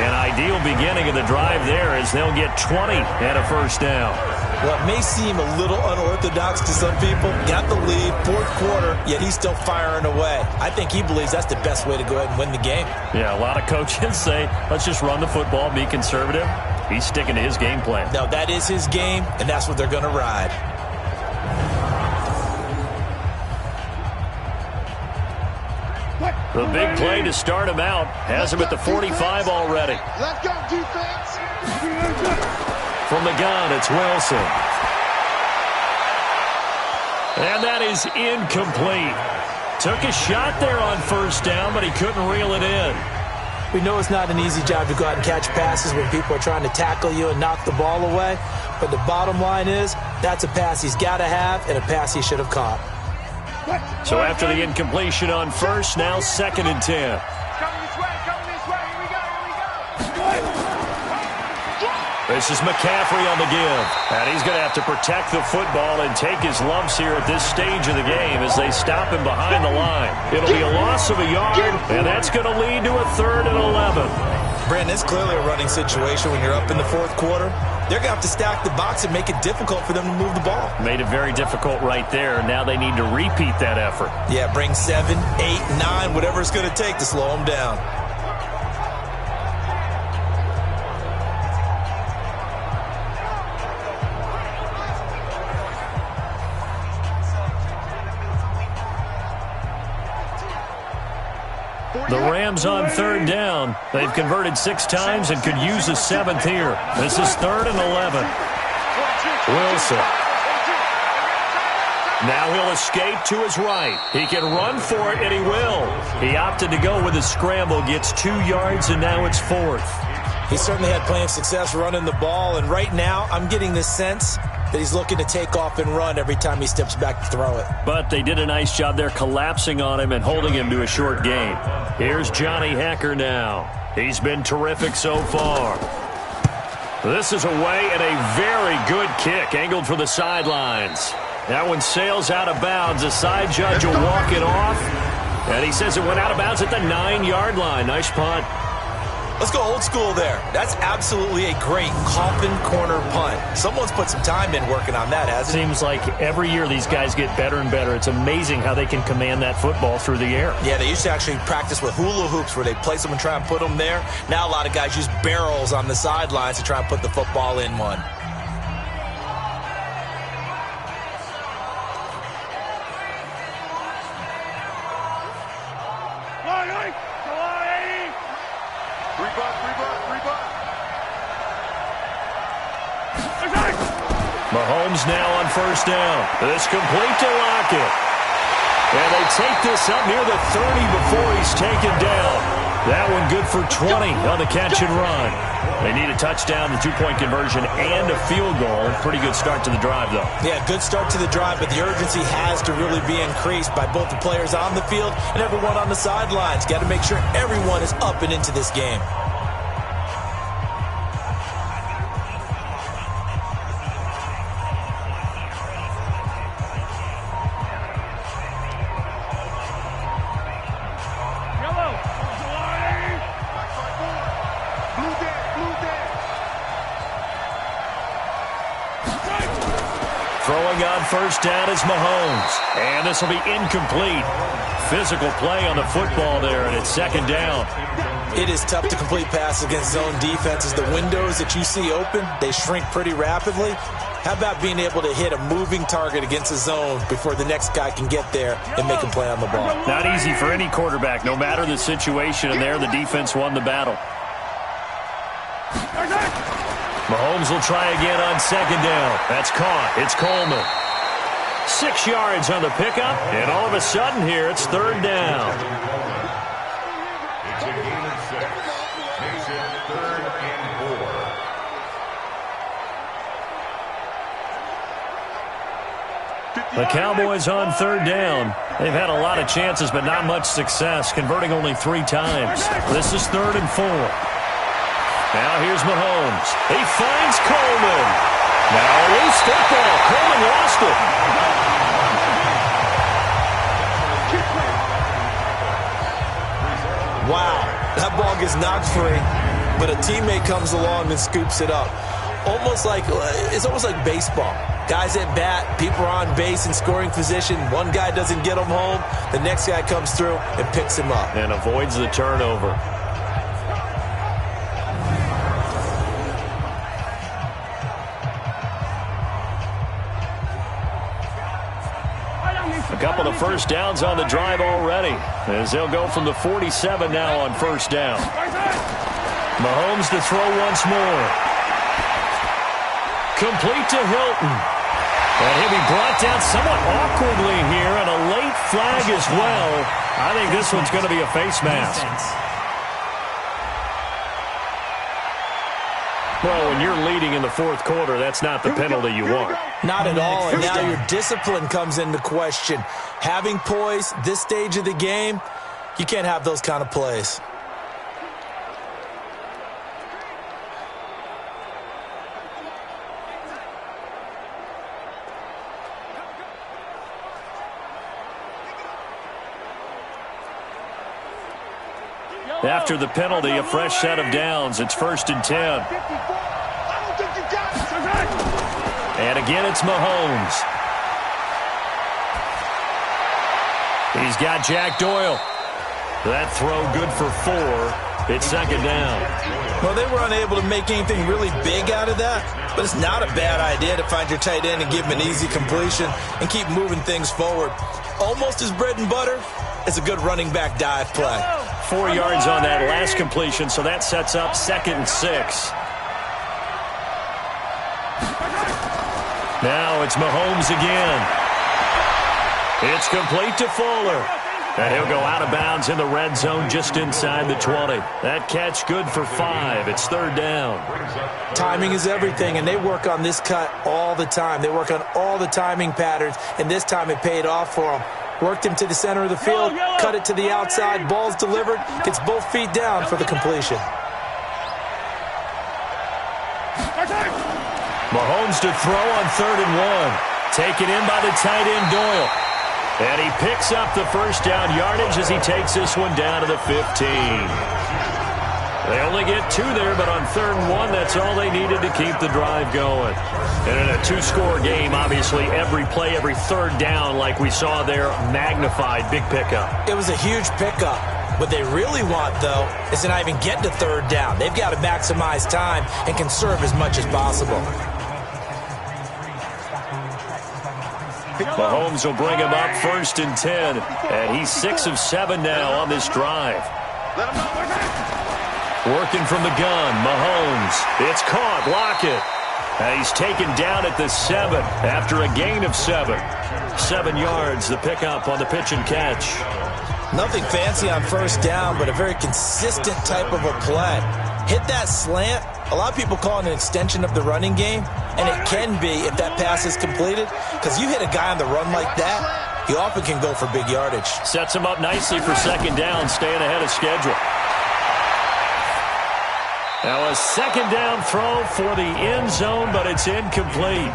An ideal beginning of the drive there as they'll get 20 and a first down. Well, it may seem a little unorthodox to some people. Got the lead, 4th quarter, yet he's still firing away. I think he believes that's the best way to go ahead and win the game. Yeah, a lot of coaches say, let's just run the football, be conservative. He's sticking to his game plan. Now, that is his game, and that's what they're going to ride. The big play to start him out has him at the 45 already. Let's go, defense. From the gun, it's Wilson. And that is incomplete. Took a shot there on first down, but he couldn't reel it in. We know it's not an easy job to go out and catch passes when people are trying to tackle you and knock the ball away. But the bottom line is, that's a pass he's got to have and a pass he should have caught. So after the incompletion on first, now 2nd and 10. Coming this way, here we go. This is McCaffrey on the give. And he's going to have to protect the football and take his lumps here at this stage of the game as they stop him behind the line. It'll be a loss of a yard, and that's going to lead to a 3rd and 11. Brandon, it's clearly a running situation when you're up in the 4th quarter. They're going to have to stack the box and make it difficult for them to move the ball. Made it very difficult right there. Now they need to repeat that effort. Yeah, bring 7, 8, 9, whatever it's going to take to slow them down. The Rams on 3rd down. They've converted 6 times and could use a 7th here. This is 3rd and 11. Wilson. Now he'll escape to his right. He can run for it, and he will. He opted to go with a scramble, gets 2 yards, and now it's 4th. He certainly had plenty of success running the ball, and right now I'm getting this sense that he's looking to take off and run every time he steps back to throw it. But they did a nice job there collapsing on him and holding him to a short gain. Here's Johnny Hekker now. He's been terrific so far. This is away and a very good kick, angled for the sidelines. That one sails out of bounds. The side judge will walk it off. And he says it went out of bounds at the 9-yard line. Nice punt. Let's go old school there. That's absolutely a great coffin corner punt. Someone's put some time in working on that, hasn't it? Seems like every year these guys get better and better. It's amazing how they can command that football through the air. Yeah, they used to actually practice with hula hoops where they place them and try and put them there. Now a lot of guys use barrels on the sidelines to try and put the football in one. Mahomes now on first down. This complete to Lockett. And they take this up near the 30 before he's taken down. That one good for 20 on the catch and run. They need a touchdown, a 2-point conversion, and a field goal. Pretty good start to the drive, though. Yeah, good start to the drive, but the urgency has to really be increased by both the players on the field and everyone on the sidelines. Got to make sure everyone is up and into this game. Throwing on first down is Mahomes. And this will be incomplete. Physical play on the football there, and it's second down. It is tough to complete passes against zone defenses. The windows that you see open, they shrink pretty rapidly. How about being able to hit a moving target against a zone before the next guy can get there and make a play on the ball? Not easy for any quarterback, no matter the situation, and there the defense won the battle. Mahomes will try again on second down. That's caught. It's Coleman. 6 yards on the pickup, and all of a sudden here it's third down. It's a gain of 6. Makes it 3rd and 4. The Cowboys on third down. They've had a lot of chances, but not much success, converting only 3 times. This is 3rd and 4. Now here's Mahomes. He finds Coleman. Now a loose football. Coleman lost it. Wow, that ball gets knocked free, but a teammate comes along and scoops it up. It's almost like baseball. Guys at bat, people are on base in scoring position. One guy doesn't get him home. The next guy comes through and picks him up. And avoids the turnover. A couple of first downs on the drive already, as they'll go from the 47 now on first down. Mahomes to throw once more. Complete to Hilton. And he'll be brought down somewhat awkwardly here, and a late flag as well. I think this one's going to be a face mask. Well, when you're leading in the fourth quarter, that's not the penalty you want. Not at all, and now your discipline comes into question. Having poise this stage of the game, you can't have those kind of plays. After the penalty, a fresh set of downs. It's 1st and 10. And again, it's Mahomes. He's got Jack Doyle. That throw good for 4. It's second down. Well, they were unable to make anything really big out of that, but it's not a bad idea to find your tight end and give him an easy completion and keep moving things forward. Almost as bread and butter as a good running back dive play. 4 yards on that last completion, so that sets up 2nd and 6. Now it's Mahomes again. It's complete to Fuller. And he'll go out of bounds in the red zone just inside the 20. That catch good for 5. It's third down. Timing is everything, and they work on this cut all the time. They work on all the timing patterns, and this time it paid off for them. Worked him to the center of the field, cut it to the outside, ball's delivered, gets both feet down for the completion. Mahomes to throw on 3rd and 1. Taken in by the tight end Doyle. And he picks up the first down yardage as he takes this one down to the 15. They only get 2 there, but on 3rd and 1, that's all they needed to keep the drive going. And in a 2-score game, obviously, every play, every third down, like we saw there, magnified. Big pickup. It was a huge pickup. What they really want, though, is to not even get to 3rd down. They've got to maximize time and conserve as much as possible. Mahomes will bring him up 1st and 10. And he's 6 of 7 now on this drive. Working from the gun, Mahomes. It's caught. Lockett. And he's taken down at the 7 after a gain of 7. 7 yards, the pickup on the pitch and catch. Nothing fancy on 1st down, but a very consistent type of a play. Hit that slant. A lot of people call it an extension of the running game, and it can be if that pass is completed, because you hit a guy on the run like that, he often can go for big yardage. Sets him up nicely for 2nd down, staying ahead of schedule. Now a 2nd down throw for the end zone, but it's incomplete.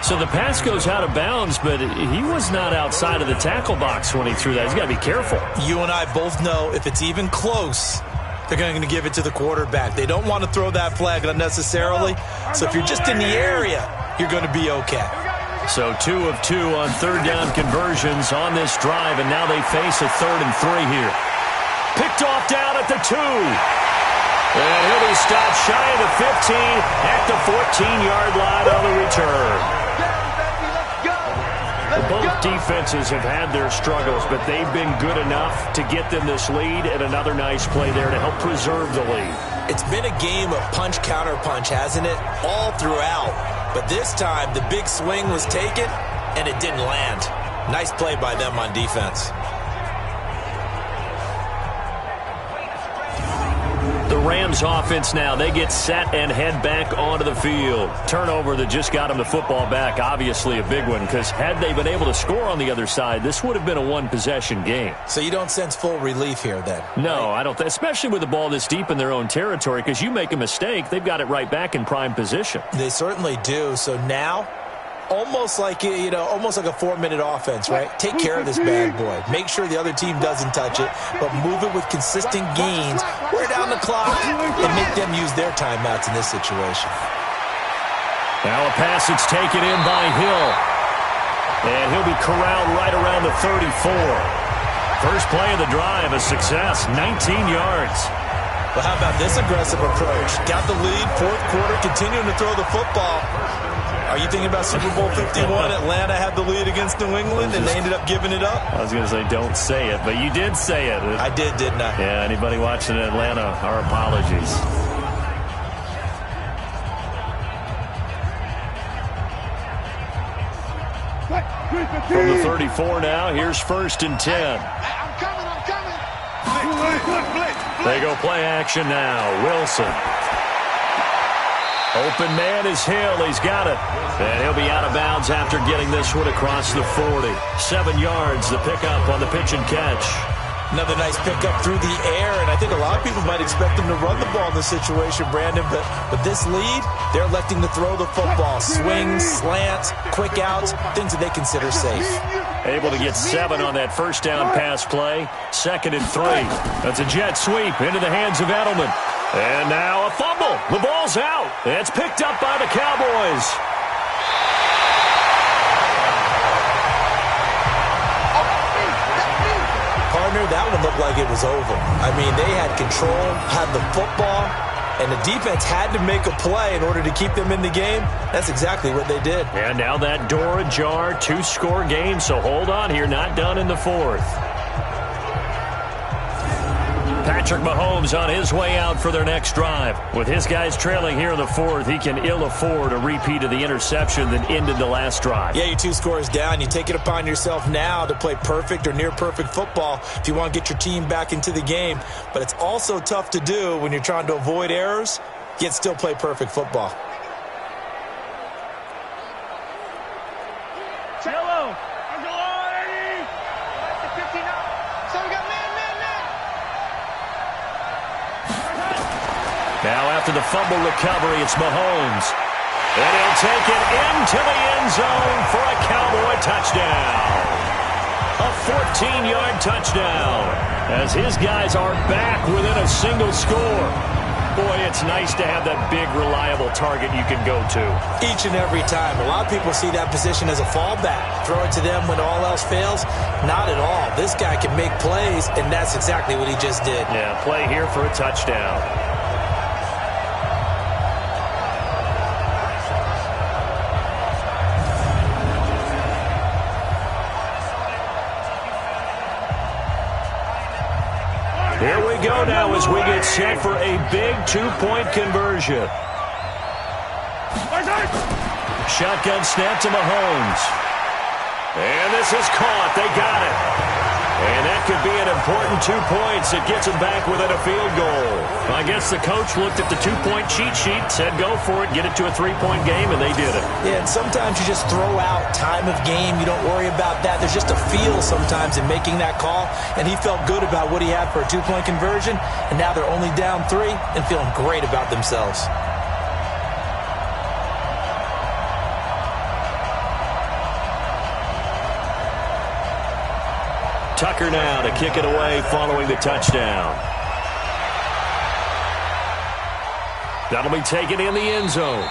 So the pass goes out of bounds, but he was not outside of the tackle box when he threw that. He's got to be careful. You and I both know if it's even close, they're going to give it to the quarterback. They don't want to throw that flag unnecessarily. So if you're just in the area, you're going to be okay. So 2 of 2 on 3rd down conversions on this drive, and now they face a 3rd and 3 here. Picked off down at the 2. And he'll be stopped shy of the 15 at the 14-yard line on the return. Both defenses have had their struggles, but they've been good enough to get them this lead, and another nice play there to help preserve the lead. It's been a game of punch-counter-punch, hasn't it? All throughout. But this time, the big swing was taken, and it didn't land. Nice play by them on defense. The Rams offense now, they get set and head back onto the field. Turnover that just got them the football back, obviously a big one, because had they been able to score on the other side, this would have been a one-possession game. So you don't sense full relief here then? No, I don't, especially with the ball this deep in their own territory, because you make a mistake, they've got it right back in prime position. They certainly do. So now, almost like a 4-minute offense, right? Take care of this bad boy. Make sure the other team doesn't touch it, but move it with consistent gains. Wear down the clock and make them use their timeouts in this situation. Now a pass that's taken in by Hill. And he'll be corralled right around the 34. First play of the drive, a success, 19 yards. Well, how about this aggressive approach? Got the lead, 4th quarter, continuing to throw the football. Are you thinking about Super Bowl 51? Atlanta had the lead against New England, and they ended up giving it up? I was going to say, don't say it, but you did say it. I did, didn't I? Yeah, anybody watching Atlanta, our apologies. From the 34 now, here's 1st and 10. I'm coming. They go play action now. Wilson. Open man is Hill. He's got it. And he'll be out of bounds after getting this one across the 40. 7 yards, the pickup on the pitch and catch. Another nice pickup through the air, and I think a lot of people might expect them to run the ball in this situation, Brandon, but with this lead, they're electing to throw the football. Swings, slants, quick outs, things that they consider safe. Able to get 7 on that first down pass play. 2nd and 3. That's a jet sweep into the hands of Edelman. And now a fumble. The ball's out. It's picked up by the Cowboys. Partner, that one looked like it was over. I mean, they had control, had the football, and the defense had to make a play in order to keep them in the game. That's exactly what they did. And now that door ajar, 2-score game, so hold on here, not done in the 4th. Patrick Mahomes on his way out for their next drive. With his guys trailing here in the fourth, he can ill afford a repeat of the interception that ended the last drive. Yeah, you're 2 scores down. You take it upon yourself now to play perfect or near-perfect football if you want to get your team back into the game. But it's also tough to do when you're trying to avoid errors, yet still play perfect football. Yellow. Now after the fumble recovery, it's Mahomes. And he'll take it into the end zone for a Cowboy touchdown. A 14-yard touchdown as his guys are back within a single score. Boy, it's nice to have that big, reliable target you can go to. Each and every time. A lot of people see that position as a fallback. Throw it to them when all else fails. Not at all. This guy can make plays, and that's exactly what he just did. Yeah, play here for a touchdown. Here we go now as we get set for a big 2-point conversion. Shotgun snap to Mahomes. And this is caught. They got it. And that could be an important 2 points. It gets them back within a field goal. I guess the coach looked at the 2-point cheat sheet, said go for it, get it to a 3-point game, and they did it. Yeah, and sometimes you just throw out time of game. You don't worry about that. There's just a feel sometimes in making that call, and he felt good about what he had for a 2-point conversion, and now they're only down 3 and feeling great about themselves. Tucker now to kick it away following the touchdown. That'll be taken in the end zone.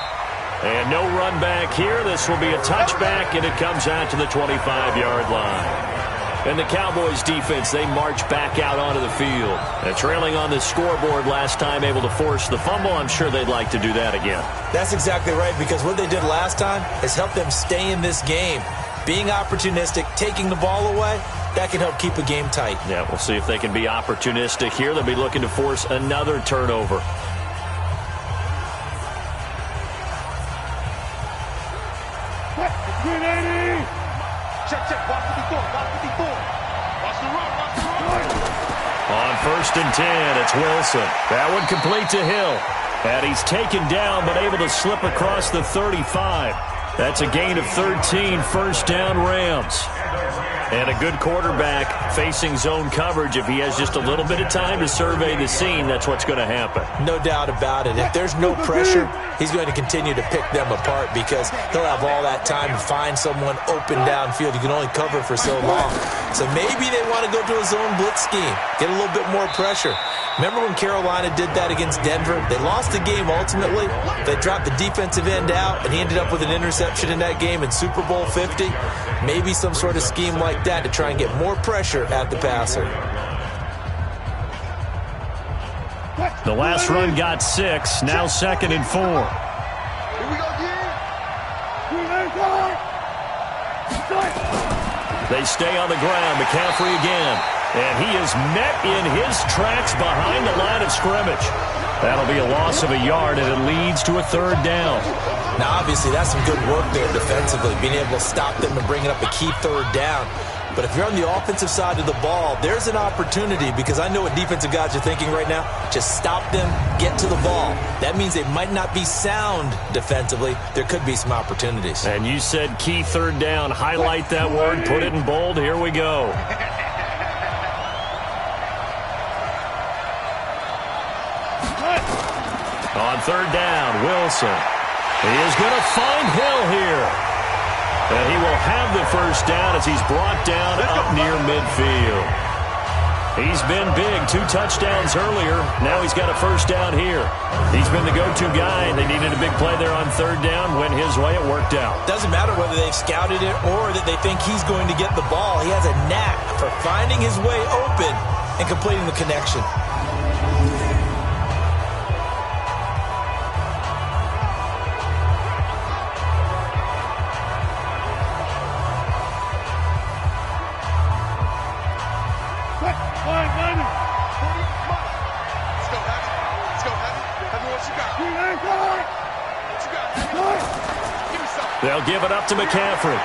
And no run back here. This will be a touchback, and it comes out to the 25-yard line. And the Cowboys defense, they march back out onto the field. And trailing on the scoreboard last time, able to force the fumble. I'm sure they'd like to do that again. That's exactly right, because what they did last time is help them stay in this game. Being opportunistic, taking the ball away, that can help keep a game tight. Yeah, we'll see if they can be opportunistic here. They'll be looking to force another turnover. Check, watch 54, watch 54. Watch the run, watch the run. On 1st and 10, it's Wilson. That one complete to Hill. And he's taken down, but able to slip across the 35. That's a gain of 13, 1st down Rams. And a good quarterback facing zone coverage. If he has just a little bit of time to survey the scene, that's what's going to happen. No doubt about it. If there's no pressure, he's going to continue to pick them apart because he'll have all that time to find someone open downfield. You can only cover for so long. So maybe they want to go to a zone blitz scheme, get a little bit more pressure. Remember when Carolina did that against Denver? They lost the game ultimately. They dropped the defensive end out, and he ended up with an interception in that game in Super Bowl 50. Maybe some sort of scheme like that to try and get more pressure at the passer. The last run got 6, now 2nd and 4. Here we go again. They stay on the ground. McCaffrey again. And he is met in his tracks behind the line of scrimmage. That'll be a loss of a yard, and it leads to a 3rd down. Now, obviously, that's some good work there defensively, being able to stop them and bringing up a key 3rd down. But if you're on the offensive side of the ball, there's an opportunity because I know what defensive guys are thinking right now. Just stop them, get to the ball. That means they might not be sound defensively. There could be some opportunities. And you said key 3rd down. Highlight that word, put it in bold. Here we go. On 3rd down, Wilson. He is going to find Hill here. And he will have the 1st down as he's brought down up near midfield. He's been big, 2 touchdowns earlier. Now he's got a 1st down here. He's been the go-to guy, and they needed a big play there on 3rd down. Went his way, it worked out. Doesn't matter whether they've scouted it or that they think he's going to get the ball. He has a knack for finding his way open and completing the connection. go, Heavy. Heavy, what you got? What you got, Heavy? Give me something. They'll give it up to McCaffrey.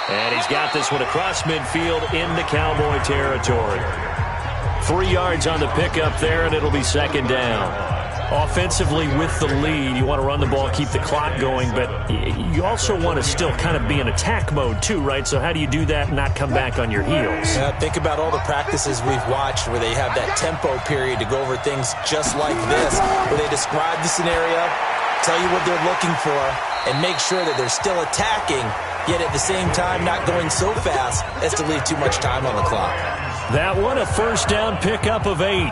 And he's got this one across midfield into Cowboy territory. 3 yards on the pickup there, and it'll be second down. Offensively with the lead, you want to run the ball, keep the clock going, but you also want to still kind of be in attack mode too, right? So how do you do that and not come back on your heels? Think about all the practices we've watched where they have that tempo period to go over things just like this, where they describe the scenario, tell you what they're looking for, and make sure that they're still attacking, yet at the same time not going so fast as to leave too much time on the clock. That one, a first down pickup of 8.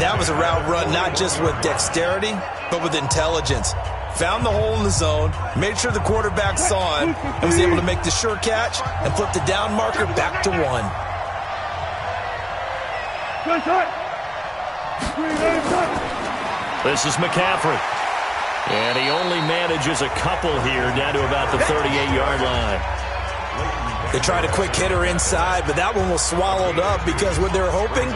That was a route run not just with dexterity, but with intelligence. Found the hole in the zone, made sure the quarterback saw him, and was able to make the sure catch and flip the down marker back to 1. This is McCaffrey. And he only manages a couple here down to about the 38-yard line. They tried a quick hitter inside, but that one was swallowed up because what they're hoping,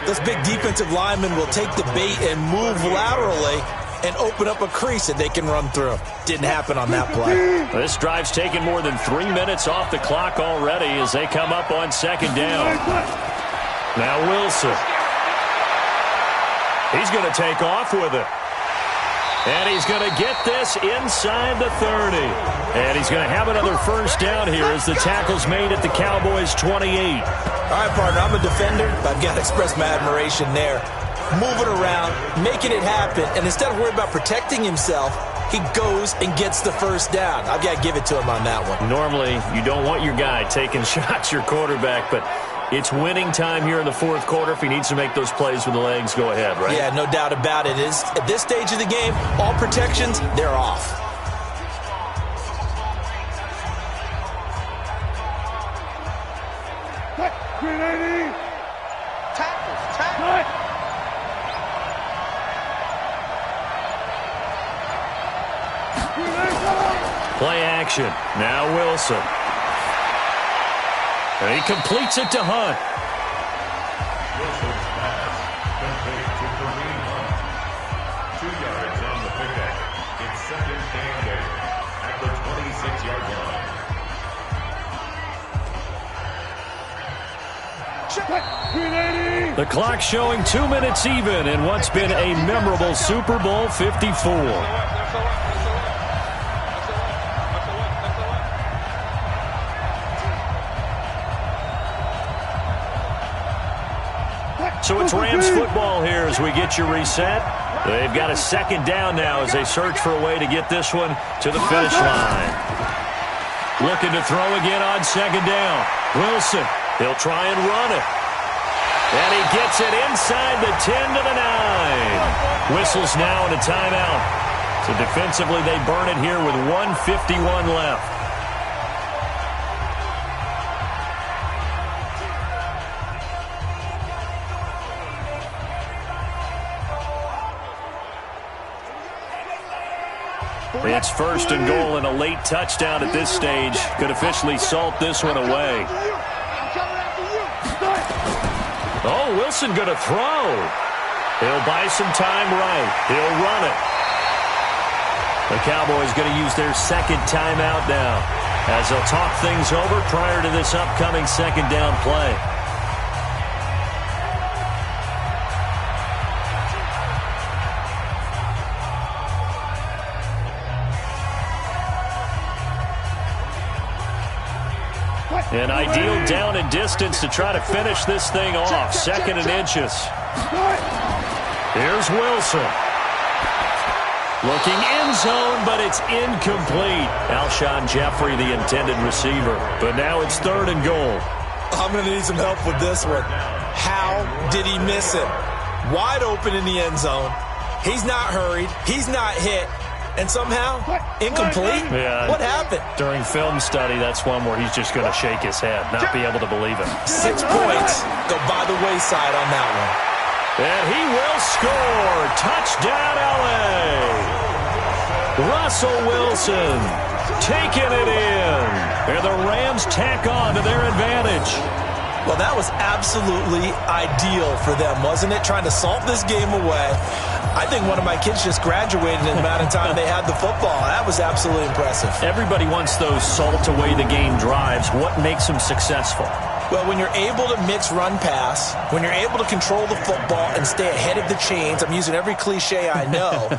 those big defensive linemen will take the bait and move laterally and open up a crease that they can run through. Didn't happen on that play. This drive's taken more than 3 minutes off the clock already as they come up on second down. Now Wilson. He's going to take off with it. And he's going to get this inside the 30. And he's going to have another first down here as the tackle's made at the Cowboys' 28. All right, partner, I'm a defender, but I've got to express my admiration there. Moving around, making it happen, and instead of worrying about protecting himself, he goes and gets the first down. I've got to give it to him on that one. Normally, you don't want your guy taking shots, your quarterback, but it's winning time here in the fourth quarter. If he needs to make those plays with the legs, go ahead, right? Yeah, no doubt about it. At this stage of the game, all protections, they're off. Play action. Now Wilson. And he completes it to Hunt. Wilson's pass complete to Kareem Hunt. 2 yards on the pickup. It's second and 8 at the 26-yard line. The clock showing 2 minutes even in what's been a memorable Super Bowl 54. So it's Rams football here as we get you reset. They've got a second down now as they search for a way to get this one to the finish line. Looking to throw again on second down. Wilson, he'll try and run it. And he gets it inside the 10 to the 9. Whistles now and a timeout. So defensively they burn it here with 1:51 left. It's first and goal, and a late touchdown at this stage could officially salt this one away. Oh, Wilson going to throw. He'll buy some time right. He'll run it. The Cowboys going to use their second timeout now as they'll talk things over prior to this upcoming second down play. An ideal down and distance to try to finish this thing off. Second and inches. Here's Wilson. Looking end zone, but it's incomplete. Alshon Jeffrey, the intended receiver. But now it's third and goal. I'm going to need some help with this one. How did he miss it? Wide open in the end zone. He's not hurried. He's not hit. And somehow, incomplete? Yeah. What happened? During film study, that's one where he's just going to shake his head, not be able to believe it. 6 points go by the wayside on that one. And he will score. Touchdown, L.A. Russell Wilson taking it in. And the Rams tack on to their advantage. Well, that was absolutely ideal for them, wasn't it? Trying to salt this game away. I think one of my kids just graduated in the amount of time they had the football. That was absolutely impressive. Everybody wants those salt away the game drives. What makes them successful? Well, when you're able to mix run-pass, when you're able to control the football and stay ahead of the chains, I'm using every cliche I know,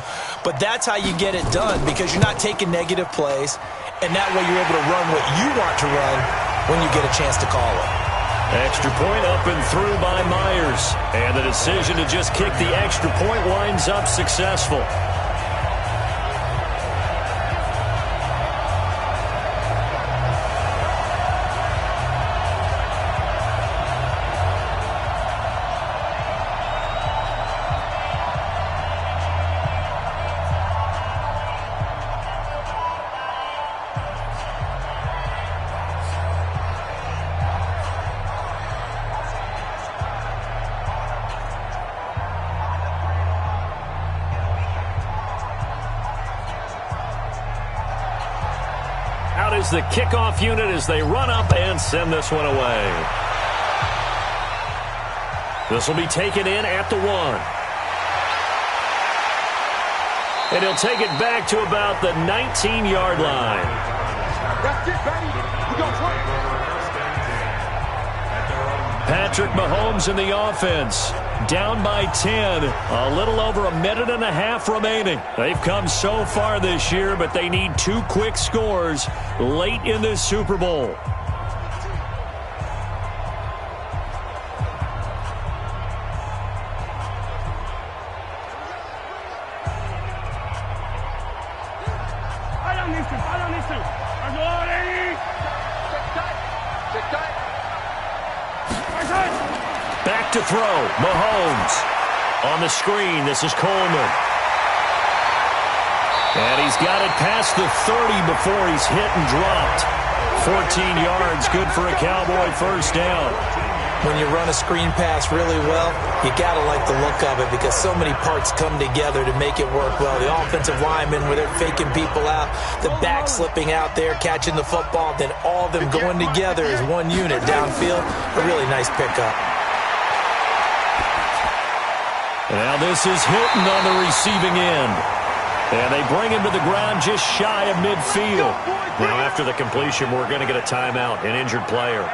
but that's how you get it done because you're not taking negative plays, and that way you're able to run what you want to run when you get a chance to call it. Extra point up and through by Myers. And the decision to just kick the extra point winds up successful. Out is the kickoff unit as they run up and send this one away. This will be taken in at the 1. And he'll take it back to about the 19-yard line. That's it, baby. We gonna play. Patrick Mahomes in the offense. Down by 10. A little over a minute and a half remaining. They've come so far this year, but they need 2 quick scores late in this Super Bowl. Back to throw. Mahomes. On the screen, this is Coleman. And he's got it past the 30 before he's hit and dropped. 14 yards, good for a Cowboy first down. When you run a screen pass really well, you got to like the look of it because so many parts come together to make it work well. The offensive linemen, where they're faking people out, the back slipping out there, catching the football, then all of them going together as one unit downfield. A really nice pickup. Now this is Hilton on the receiving end. And they bring him to the ground just shy of midfield. Now after the completion, we're going to get a timeout, an injured player.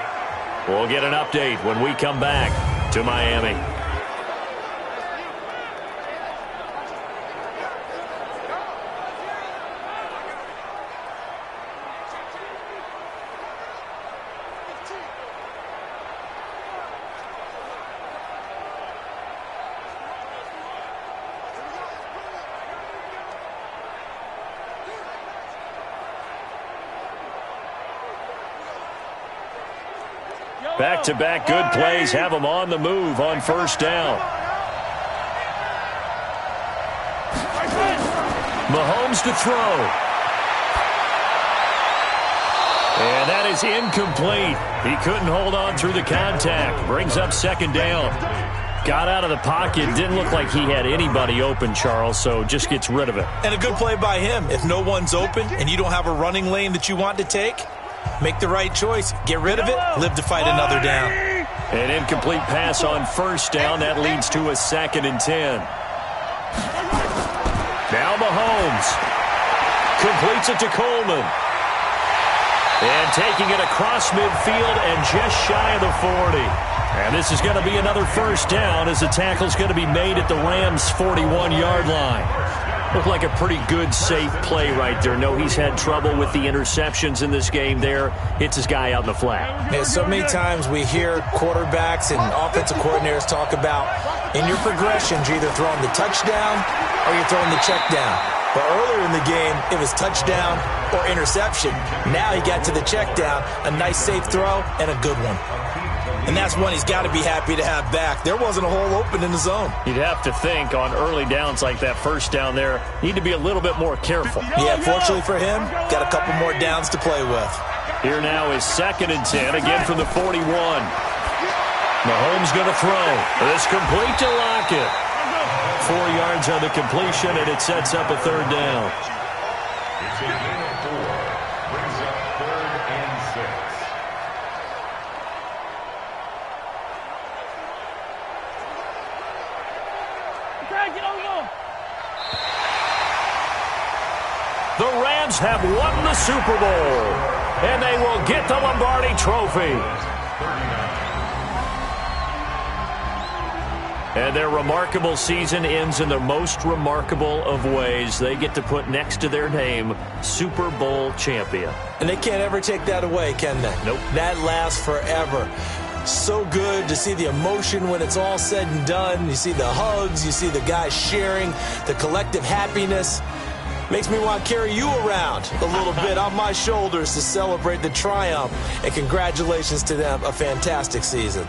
We'll get an update when we come back to Miami. Back-to-back good plays have them on the move on first down. Mahomes to throw. And that is incomplete. He couldn't hold on through the contact. Brings up second down. Got out of the pocket. Didn't look like he had anybody open, Charles, so just gets rid of it. And a good play by him. If no one's open and you don't have a running lane that you want to take, make the right choice. Get rid of it. Live to fight another down. An incomplete pass on first down. That leads to a 2nd and 10. Now Mahomes completes it to Coleman. And taking it across midfield and just shy of the 40. And this is going to be another first down as the tackle's going to be made at the Rams' 41-yard line. Looked like a pretty good, safe play right there. No, he's had trouble with the interceptions in this game there. Hits his guy out in the flat. Yeah, so many times we hear quarterbacks and offensive coordinators talk about in your progressions, you're either throwing the touchdown or you're throwing the check down. But earlier in the game, it was touchdown or interception. Now he got to the check down, a nice safe throw, and a good one. And that's one he's got to be happy to have back. There wasn't a hole open in the zone. You'd have to think on early downs like that first down there, need to be a little bit more careful. Yeah, fortunately for him, got a couple more downs to play with. Here now is 2nd and 10, again from the 41. Mahomes going to throw. This complete to Lockett. 4 yards on the completion, and it sets up a 3rd down. It's a gain of 4. Brings up 3rd and 6. The Rams have won the Super Bowl, and they will get the Lombardi Trophy. And their remarkable season ends in the most remarkable of ways. They get to put next to their name, Super Bowl champion. And they can't ever take that away, can they? Nope. That lasts forever. So good to see the emotion when it's all said and done. You see the hugs, you see the guys sharing, the collective happiness. Makes me want to carry you around a little bit on my shoulders to celebrate the triumph. And congratulations to them, a fantastic season.